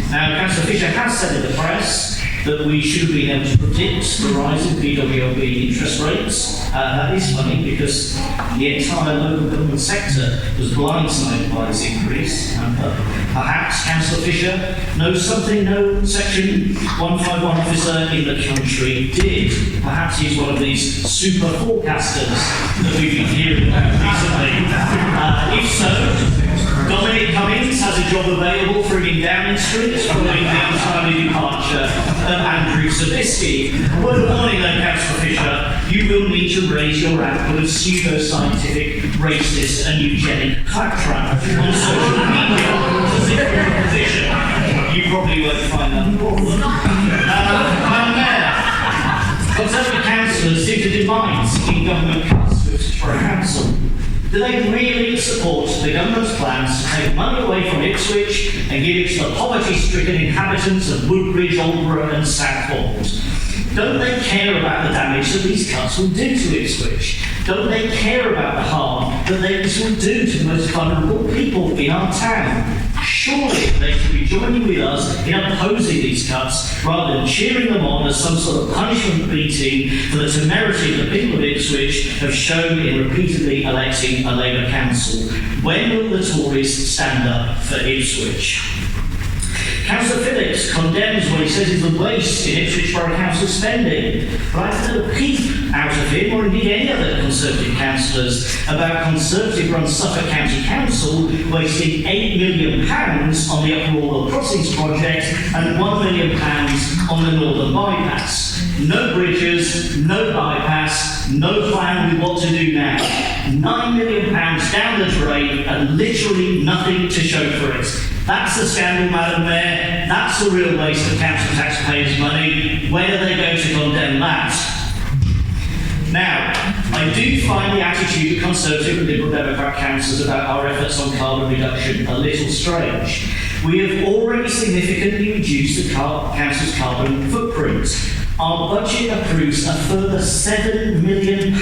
Now, Councillor Fisher has said in the press that we should be able to predict the rise in PWLB interest rates. That is funny because the entire local government sector was blindsided by this increase. And perhaps Councillor Fisher knows something no Section 151 officer in the country did. Perhaps he's one of these super forecasters that we've been hearing about recently. If so, Dominic Cummings has a job available for him in Downing Street following the untimely departure of Andrew Zabisky. One morning though, Councillor Fisher, you will need to raise your output of pseudo-scientific, racist and eugenic claptrap on social media to secure your position. You probably won't find that important. Madam Mayor, Conservative councillors seem to demand in government cuts for Ipswich Borough Council. Do they really support the government's plans to take money away from Ipswich and give it to the poverty-stricken inhabitants of Woodbridge, Aldborough and Southport? Don't they care about the damage that these cuts will do to Ipswich? Don't they care about the harm that this will do to the most vulnerable people in our town? Surely they should be joining with us in opposing these cuts rather than cheering them on as some sort of punishment beating for the temerity the people of Ipswich have shown in repeatedly electing a Labour council. When will the Tories stand up for Ipswich? Councillor Phillips condemns what he says is a waste in Ipswich Borough Council spending. But I've had a peep out of him, or indeed any other Conservative councillors, about Conservative-run Suffolk County Council wasting £8 million on the Upper Orwell Crossings project and £1 million on the Northern Bypass. No bridges, no bypass, no plan with what to do now. £9 million down the drain and literally nothing to show for it. That's a scandal, Madam Mayor. That's a real waste of council taxpayers' money. When are they going to condemn that? Now, I do find the attitude of Conservative and Liberal Democrat councillors about our efforts on carbon reduction a little strange. We have already significantly reduced the council's carbon footprint. Our budget approves a further £7 million of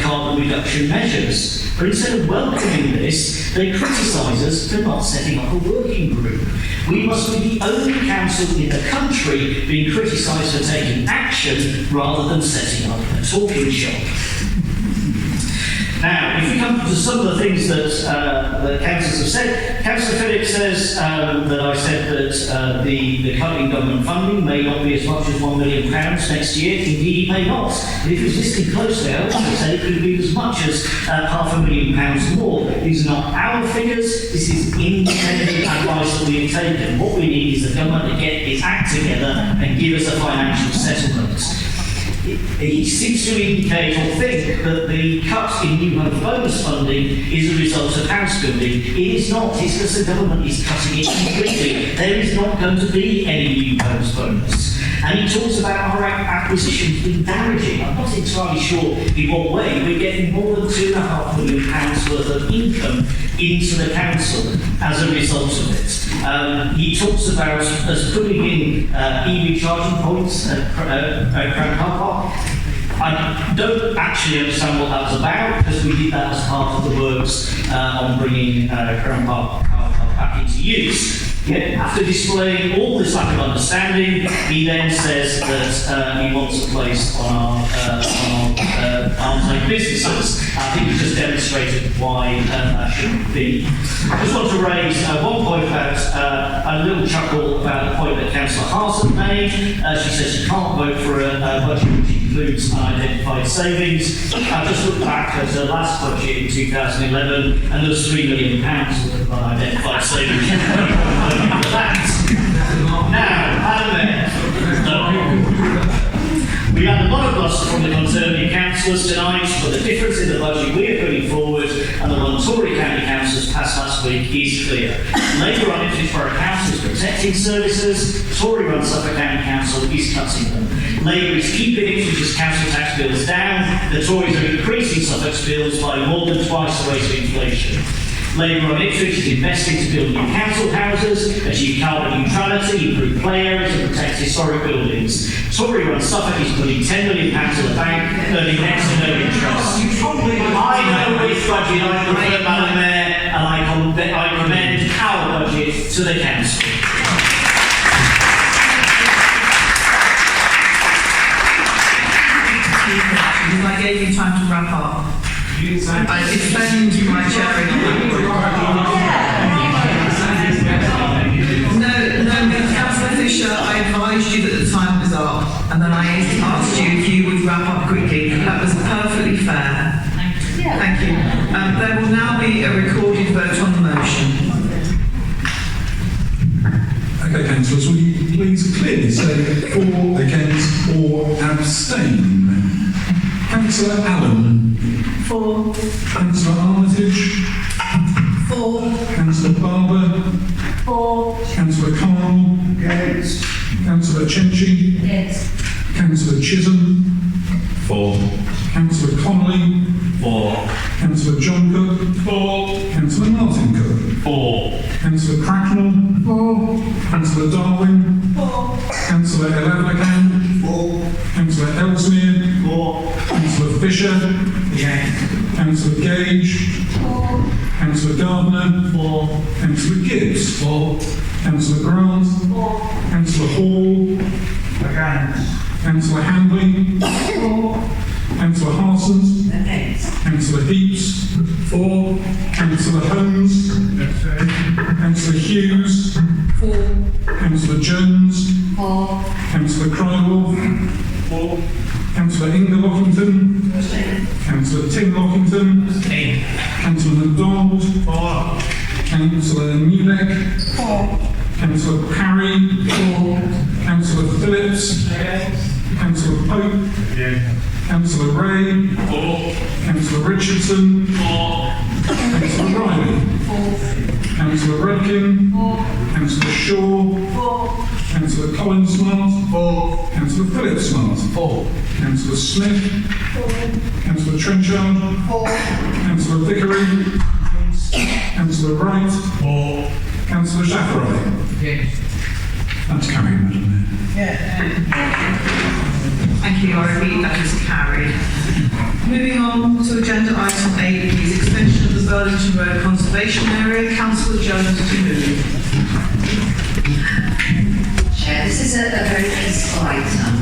carbon reduction measures. But instead of welcoming this, they criticise us for not setting up a working group. We must be the only council in the country being criticised for taking action rather than setting up a talking shop. Now, if we come to some of the things that the councillors have said, Councillor Phillips says that I said that the cut in government funding may not be as much as £1 million next year. Indeed, it may not. But if he was listening closely, I also said it could be as much as £500,000 more. These are not our figures. This is independent advice that we have taken. What we need is the government to get its act together and give us a financial settlement. He seems to indicate or think that the cut in new home bonus funding is a result of house building. It is not. It's because the government is cutting it completely. There is not going to be any new homes bonus. And he talks about our acquisitions being damaging. I'm not entirely sure in what way. We're getting more than £2.5 million worth of income into the council as a result of it. He talks about us putting in EV charging points at Crown Car Park. I don't actually understand what that was about, because we did that as part of the works on bringing Crown Park Car Park back into use. Yet, after displaying all this lack of understanding, he then says that he wants a place on our arm's length businesses. I think he just demonstrated why that shouldn't be. I just want to raise one point about a little chuckle about the point that Councillor Harson made. She says she can't vote for a budget which includes unidentified savings. I just looked back at the last budget in 2011, and there was £3 million worth of unidentified savings. Now, Madam Mayor, we had a lot of bluster from the Conservative councillors tonight, but the difference in the budget we are putting forward and the one Tory county councillors passed last week is clear. Labour-run Ipswich Borough Council is protecting services, Tory-run Suffolk County Council is cutting them. Labour is keeping Ipswich's council tax bills down, the Tories are increasing Suffolk's bills by more than twice the rate of inflation. Labour on Ipswich is investing to build new council houses, achieve carbon neutrality, improve play areas and protect historic buildings. Tory-run Suffolk is putting £10 million in the bank, earning next to no interest. I know which budget I prefer, Madam Mayor, and I commend our budget to the council. I defend my chairing on that point. Councillor Fisher, I advised you that the time was up, and then I asked you if you would wrap up quickly. That was perfectly fair. Thank you. There will now be a recorded vote on the motion. Okay, councillors, will you please clearly say for, against, or abstain? Councillor Allen. For. Councillor Armitage. For. Councillor Barber. For. Councillor Carl. Against. Councillor Chenchi. Yes. Councillor Chisholm. For. Councillor Connolly. For. Councillor John Cook. For. Councillor Martin Cook. For. Councillor Cracknell. For. Councillor Darwin. For. Councillor Elavlacan. For. Councillor Ellesmere. For. Councillor Fisher. Yes. Councillor Gage. For. Councillor Gardner. For. Councillor Gibbs. For. Councillor Grant. For. Councillor Hall. Against. Councillor Handley. For. Councillor Harsons. Against. Councillor Heaps. For. Councillor Holmes. Councillor Hughes. For. Councillor Jones. For. Councillor Crywell. For. Councillor Inger-Lockington. Councillor Tim Lockington. Councillor MacDonald. For. Councillor Newbeck. For. Councillor Parry. For. Councillor Phillips. Councillor Pope. Councillor Ray. For. Councillor Richardson. For. Councillor Riley. For. Councillor Redkin. For. Councillor Shaw. For. Councillor Colin Smart. For. Councillor Philip Smart. For. Councillor Smith. For. Councillor Trenchard. For. Councillor Vickery. Councillor Wright. For. Councillor Jafferay. Yes. That's carried, Madam Mayor. Yeah. Thank you, I repeat, that is carried. Moving on to agenda item 8, please, extension of the Burlington Road Conservation Area. Councillor Jones to move. Chair, this is a very peaceful item.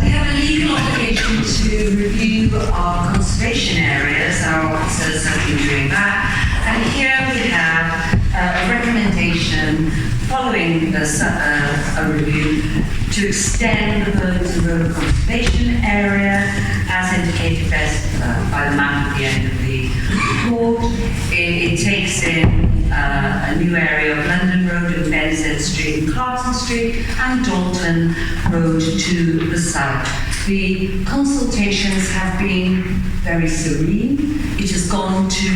We have a legal obligation to review our conservation areas. Our officers have been doing that. And here we have a recommendation following a review to extend the Burlington Road Conservation Area as indicated best by the map at the end of the report. It takes in a new area of London Road and Benzhead Street and Clarkson Street and Dalton Road to the south. The consultations have been very serene. It has gone to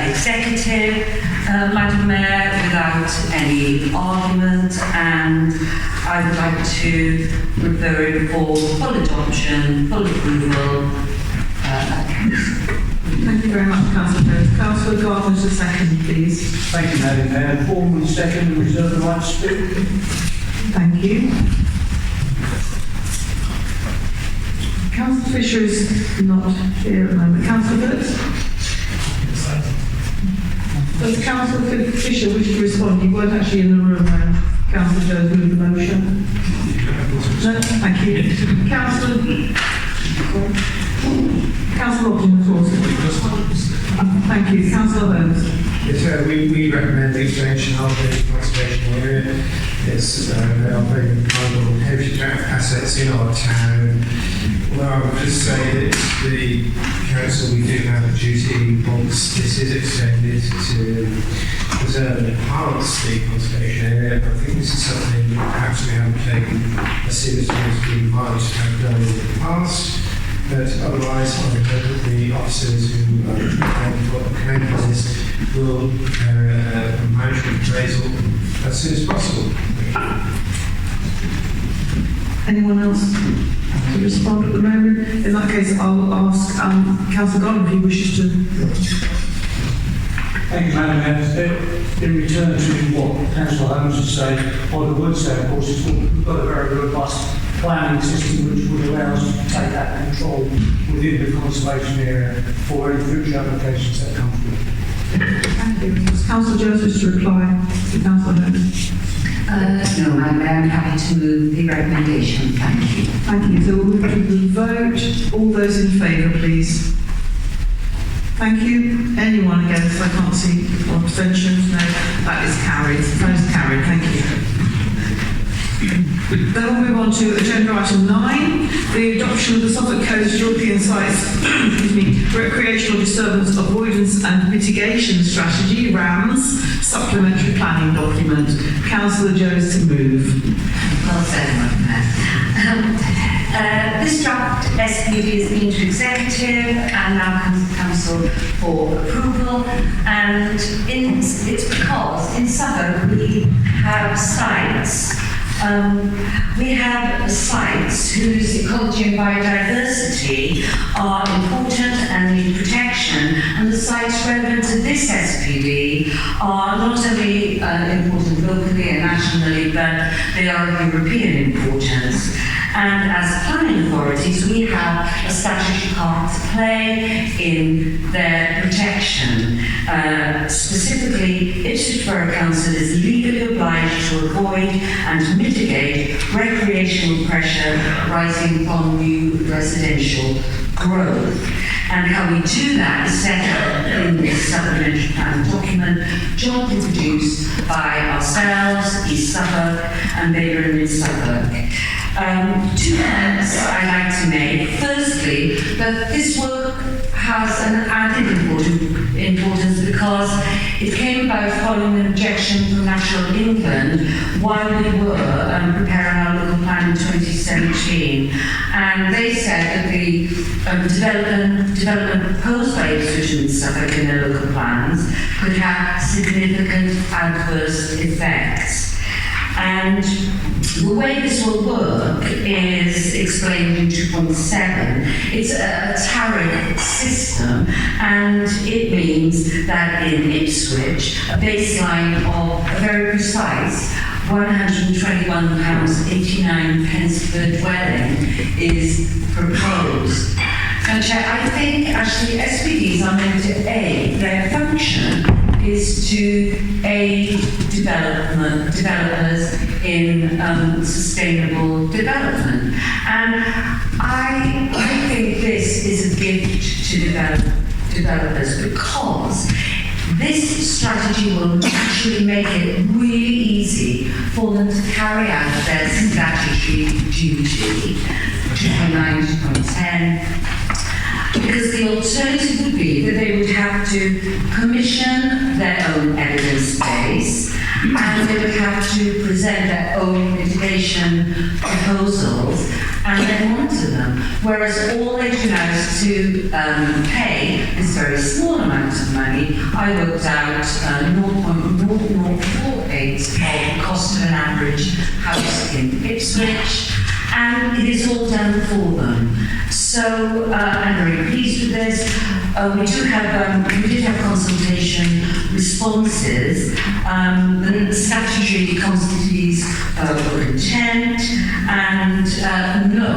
executive, Madam Mayor, without any argument, and I would like to refer it for full adoption, full approval. Thank you very much, Councillor Jones. Councillor Gardner to second, please. Thank you, Madam Mayor. Formally second, reserve the right to speak. Thank you. Councillor Fisher is not here at the moment. Councillor Phillips? Does Councillor Fisher wish to respond? You weren't actually in the room when Councillor Jones moved the motion. No? Thank you. Councillor Hopkins, the floor. Thank you. Councillor Holmes. Yes, we recommend the extension of the conservation area. It's they are very valuable heritage assets in our town. Well, I would just say that the council, we do have a duty once this is extended to preserve and enhance the conservation area. I think this is something that perhaps we haven't taken as seriously as we might have done in the past. But otherwise, I hope that the officers who recommend this will prepare a management appraisal as soon as possible. Anyone else to respond at the moment? In that case, I'll ask Councillor Gordon if he wishes to. Thank you, Madam Mayor. In return to what Councillor Holmes has said, I would say, of course, we've got a very robust planning system which would allow us to take that control within the conservation area for any future applications that come through. Thank you. Councillor Jones wishes to reply to Councillor Holmes. No, I'm happy to move the recommendation. Thank you. Thank you. So we'll move to the vote. All those in favour, please. Thank you. Anyone against? I can't see. Or abstentions? No. That is carried. That is carried. Thank you. Then we'll move on to agenda item 9, the adoption of the Suffolk Coast European Sites Recreational Disturbance Avoidance and Mitigation Strategy, RAMS, supplementary planning document. Councillor Jones to move. Well said, Madam Mayor. This draft SPV has been to executive and now comes to council for approval, and it's because in Suffolk we have sites. We have sites whose ecology and biodiversity are important and need protection, and the sites relevant to this SPV are not only important locally and nationally, but they are of European importance. And as planning authorities, we have a statutory part to play in their protection. Specifically, Ipswich Borough Council is legally obliged to avoid and mitigate recreational pressure rising from new residential growth. And how we do that is set out in this supplementary plan document, jointly produced by ourselves, East Suffolk, and Baker and Mid Suffolk. 2 comments I'd like to make. Firstly, that this work has an added importance because it came about following an objection from National England while we were preparing our local plan in 2017. And they said that the development proposed by Ipswich and Suffolk in their local plans could have significant adverse effects. And the way this will work is explained in 2.7. It's a tariff system, and it means that in Ipswich, a baseline of a very precise £121.89 per dwelling is proposed. And Chair, I think actually SPDs are meant to aid. Their function is to aid developers in sustainable development. And I think this is a gift to developers because this strategy will actually make it really easy for them to carry out their statutory duty. 2.9, 2.10. Because the alternative would be that they would have to commission their own evidence base and they would have to present their own mitigation proposals and then monitor them. Whereas all they do now is to pay this very small amount of money. I worked out 0.0048 of the cost of an average house in Ipswich, and it is all done for them. So I'm very pleased with this. We did have consultation responses. The statutory constitutes were content, and no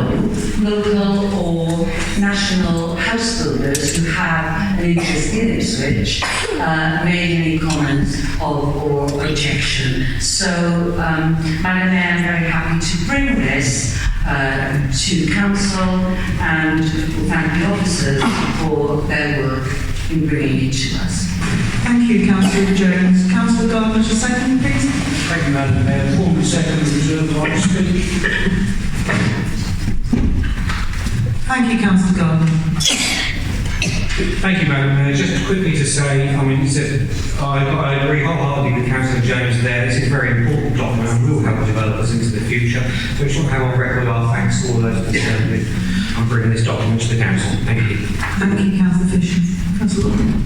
local or national house builders who have an interest in Ipswich made any comment or objection. So, Madam Mayor, I'm very happy to bring this to Council and thank the officers for their work in bringing it to us. Thank you, Councillor Jones. Councillor Gardner, to second, please. Thank you, Madam Mayor. Formally second, reserve the right to speak. Thank you, Councillor Gardner. Thank you, Madam Mayor. Just quickly to say, I agree wholeheartedly with Councillor Jones there. This is a very important document and will help developers into the future. So we should have on record our thanks to all those concerned with bringing this document to the Council. Thank you. Thank you, Councillor Fisher. Councillor Gordon.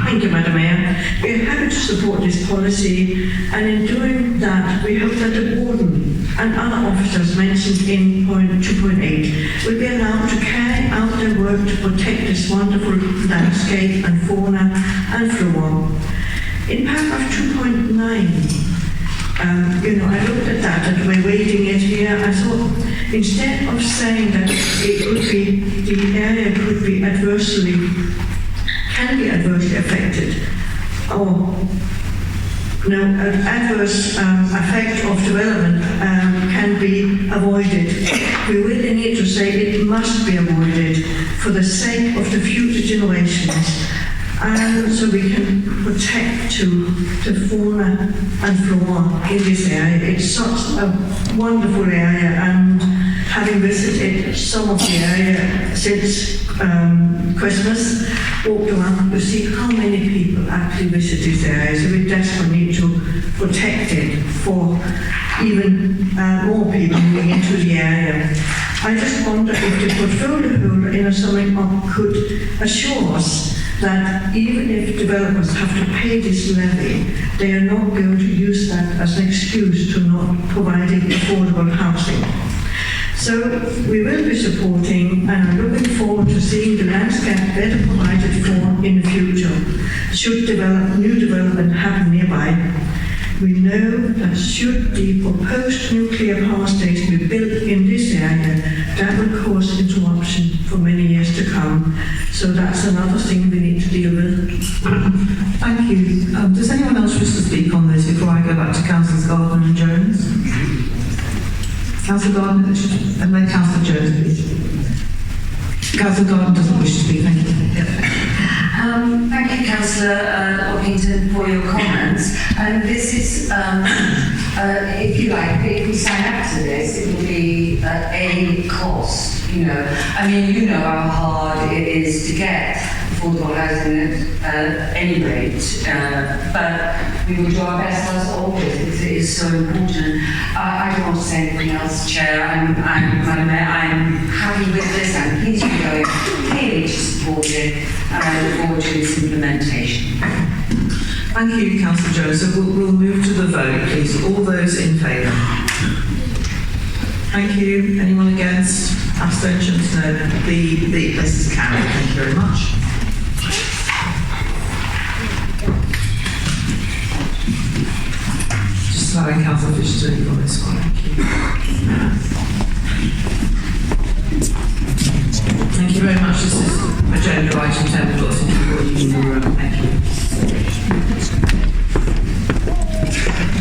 Thank you, Madam Mayor. We are happy to support this policy, and in doing that, we hope that the warden and other officers mentioned in point 2.8 will be allowed to carry out their work to protect this wonderful landscape and fauna and flora. In paragraph 2.9, I looked at that and we're reading it here. I thought instead of saying that it could be, the area could be can be adversely affected, or adverse effect of development can be avoided. We really need to say it must be avoided for the sake of the future generations, and so we can protect the fauna and flora in this area. It's such a wonderful area, and having visited some of the area since Christmas, walked around to see how many people actually visit this area. So we desperately need to protect it for even more people moving into the area. I just wonder if the portfolio holder in a summing up could assure us that even if developers have to pay this levy, they are not going to use that as an excuse to not providing affordable housing. So we will be supporting, and I'm looking forward to seeing the landscape better provided for in the future. Should new development happen nearby, we know that should the proposed nuclear power station be built in this area, that will cause interruption for many years to come. So that's another thing we need to deal with. Thank you. Does anyone else wish to speak on this before I go back to Councillors Gardner and Jones? Councillor Gardner, and then Councillor Jones, please. Councillor Gardner doesn't wish to speak, thank you. Thank you, Councillor Orpington, for your comments. And this is, if you like, if we sign up to this, it will be at a cost, you know. I mean, you know how hard it is to get affordable housing at any rate, but we will do our best as always. It is so important. I don't want to say anything else, Chair. Madam Mayor, I'm happy with this. I'm pleased we're going clearly to support it, and I look forward to its implementation. Thank you, Councillor Jones. So we'll move to the vote, please. All those in favour? Thank you. Anyone against? Abstentions? No. This is carried. Thank you very much. Just allowing Councillor Fisher to leave on this one. Thank you very much. This is agenda item 10. We've got some people in the room. Thank you.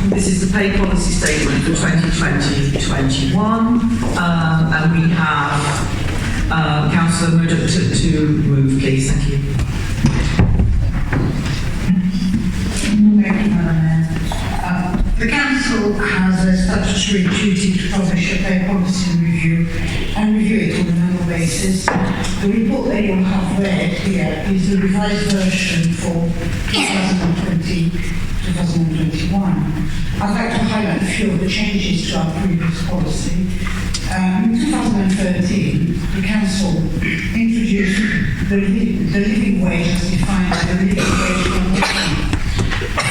This is the pay policy statement for 2020-21, and we have Councillor Murdoch to move, please. Thank you. Thank you, Madam Mayor. The Council has a statutory duty to publish a pay policy review and review it on an annual basis. The report that you'll have read here is the revised version for 2020-2021. I'd like to highlight a few of the changes to our previous policy. In 2013, the Council introduced the living wage as defined as the living wage foundation.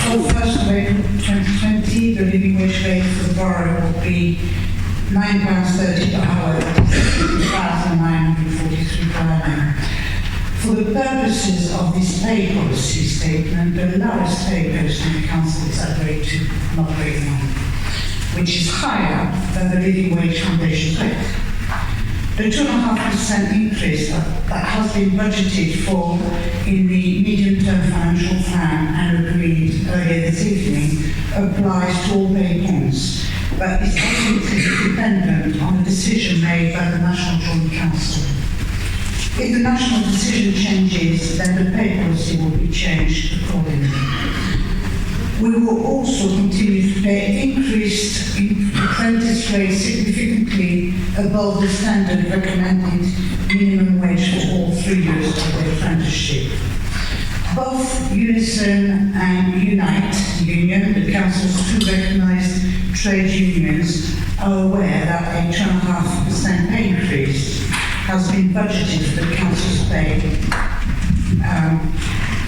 So 1st of April 2020, the living wage rate for the borough will be £9.30 per hour, £2,943 per annum. For the purposes of this pay policy statement, the lowest pay post in the council is at grade 2, not grade 1, which is higher than the living wage foundation rate. The 2.5% increase that has been budgeted for in the medium-term financial plan and agreed earlier this evening applies to all pay points, but is ultimately dependent on a decision made by the National Joint Council. If the national decision changes, then the pay policy will be changed accordingly. We will also continue to pay increased apprentice rates significantly above the standard recommended minimum wage for all 3 years of the apprenticeship. Both Unison and Unite Union, the Council's two recognised trade unions, are aware that a 2.5% pay increase has been budgeted for the Council's pay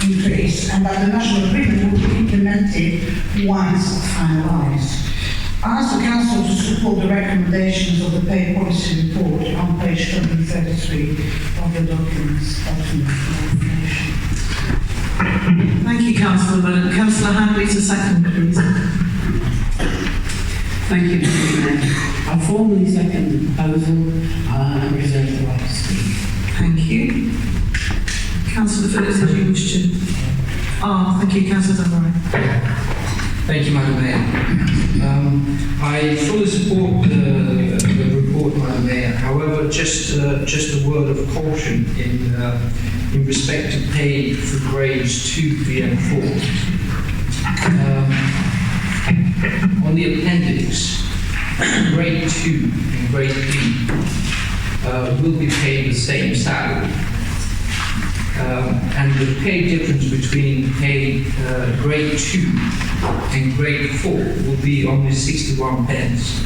increase, and that the national agreement will be implemented once finalised. I ask the Council to support the recommendations of the pay policy report on page 233 of the documents. Thank you, Councillor. Councillor Handley to second, please. Thank you, Mr. Mayor. I formally second the proposal and reserve the right to speak. Thank you. Councillor Phillips, did you wish to? Thank you, Councillor Dunbar. Thank you, Madam Mayor. I fully support the report, Madam Mayor. However, just a word of caution in respect to pay for grades 2, 3 and 4. On the appendix, grade 2 and grade 3 will be paid the same salary. And the pay difference between grade 2 and grade 4 will be only 61 pence.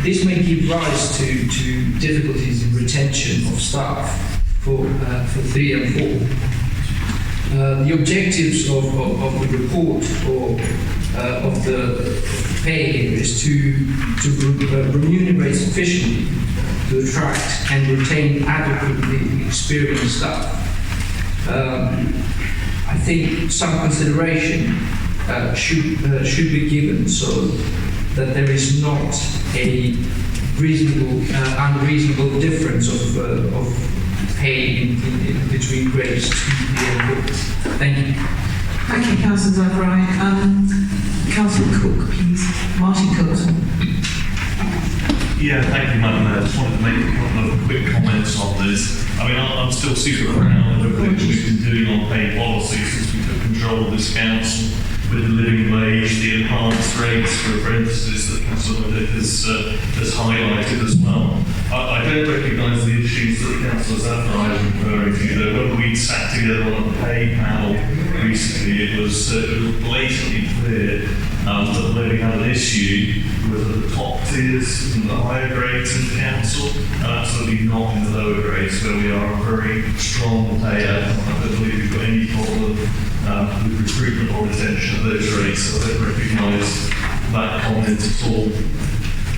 This may give rise to difficulties in retention of staff for 3 and 4. The objectives of the report or of the pay here is to remunerate sufficiently to attract and retain adequately experienced staff. I think some consideration should be given so that there is not a unreasonable difference of pay in between grades 2, 3 and 4. Thank you. Thank you, Councillor Zachariah. Councillor Cook, please. Martin Cook. Yeah, thank you, Madam Mayor. I just wanted to make a couple of quick comments on this. I mean, I'm still super proud of everything that we've been doing on pay policy since we took control of this council, with the living wage, the enhanced rates for apprentices that Councillor Murdoch has highlighted as well. I don't recognise the issues that Councillor Zachariah is referring to, though. When we sat together on a pay panel recently, it was blatantly clear that where we had an issue was at the top tiers and the higher grades in the council, and absolutely not in the lower grades where we are a very strong payer. I don't believe we've got any problem with recruitment or retention of those rates, so I don't recognise that comment at all.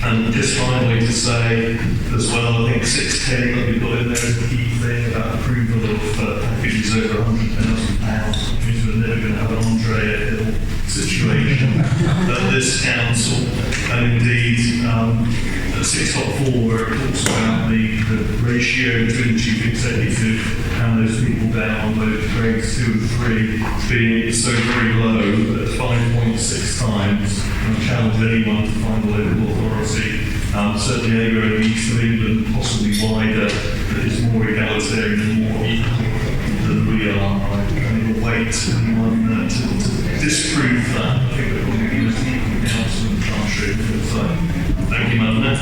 And just finally to say as well, I think 610 that we've got in there is a key thing about approval of packages over £100,000, which means we're never going to have an Andrea Hill situation at this council. And indeed, at 6.4, where it talks about the ratio between the chief executive and those people down on those grades 2 and 3 being so very low at 5.6 times. I challenge anyone to find a local authority, certainly anywhere in the east of England, possibly wider, that is more egalitarian and more equal than we are. I will wait anyone to disprove that. I think that will be the most equal council in the country. Thank you, Madam Mayor.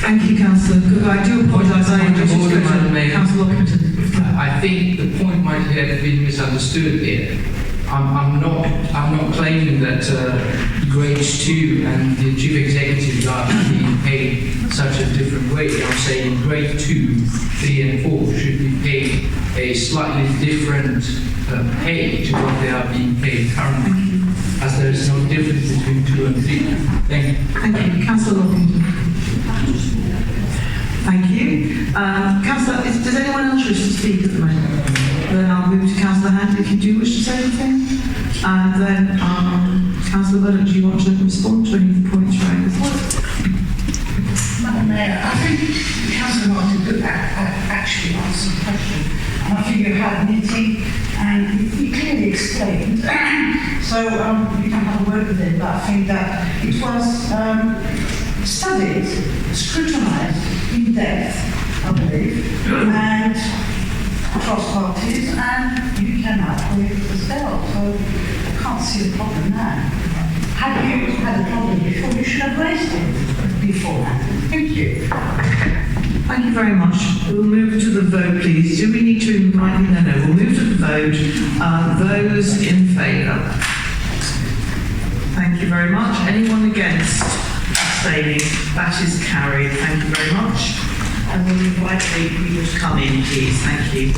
Thank you, Councillor Cook. I do apologise. Councillor Lockington. I think the point might have been misunderstood here. I'm not claiming that grades 2 and the chief executives are being paid such a different way. I'm saying grade 2, 3 and 4 should be paid a slightly different pay to what they are being paid currently, as there is no difference between 2 and 3. Thank you. Thank you. Councillor Lockington. Thank you. Councillor, does anyone else wish to speak at the moment? Then I'll move to Councillor Hand if you do wish to say anything. And then Councillor Murdoch, do you want to respond to any of the points raised? Madam Mayor, I think Councillor Martin could actually answer the question. And I think you had a meeting and he clearly explained. So we can have a word with him, but I think that it was studied, scrutinised in depth, I believe, and across parties, and you came out with it as well. So I can't see the problem now. Had you had a problem before, you should have raised it beforehand. Thank you. Thank you very much. We'll move to the vote, please. Do we need to invite you? No, we'll move to the vote. Those in favour? Thank you very much. Anyone against? Abstaining? That is carried. Thank you very much. And we'll invite the people to come in, please. Thank you.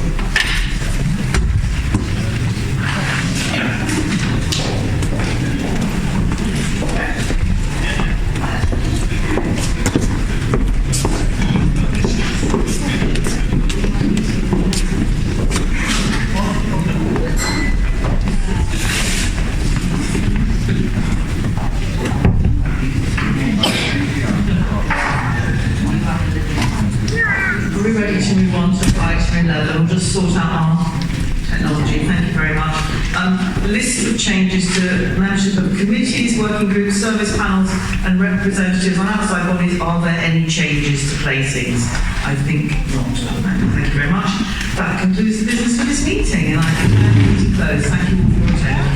Are we ready to move on to item 11? We'll just sort out our technology. Thank you very much. List of changes to membership of committees, working groups, service panels and representatives on outside bodies. Are there any changes to placings? I think not. Thank you very much. That concludes the business for this meeting, and I declare the meeting closed. Thank you all for attending.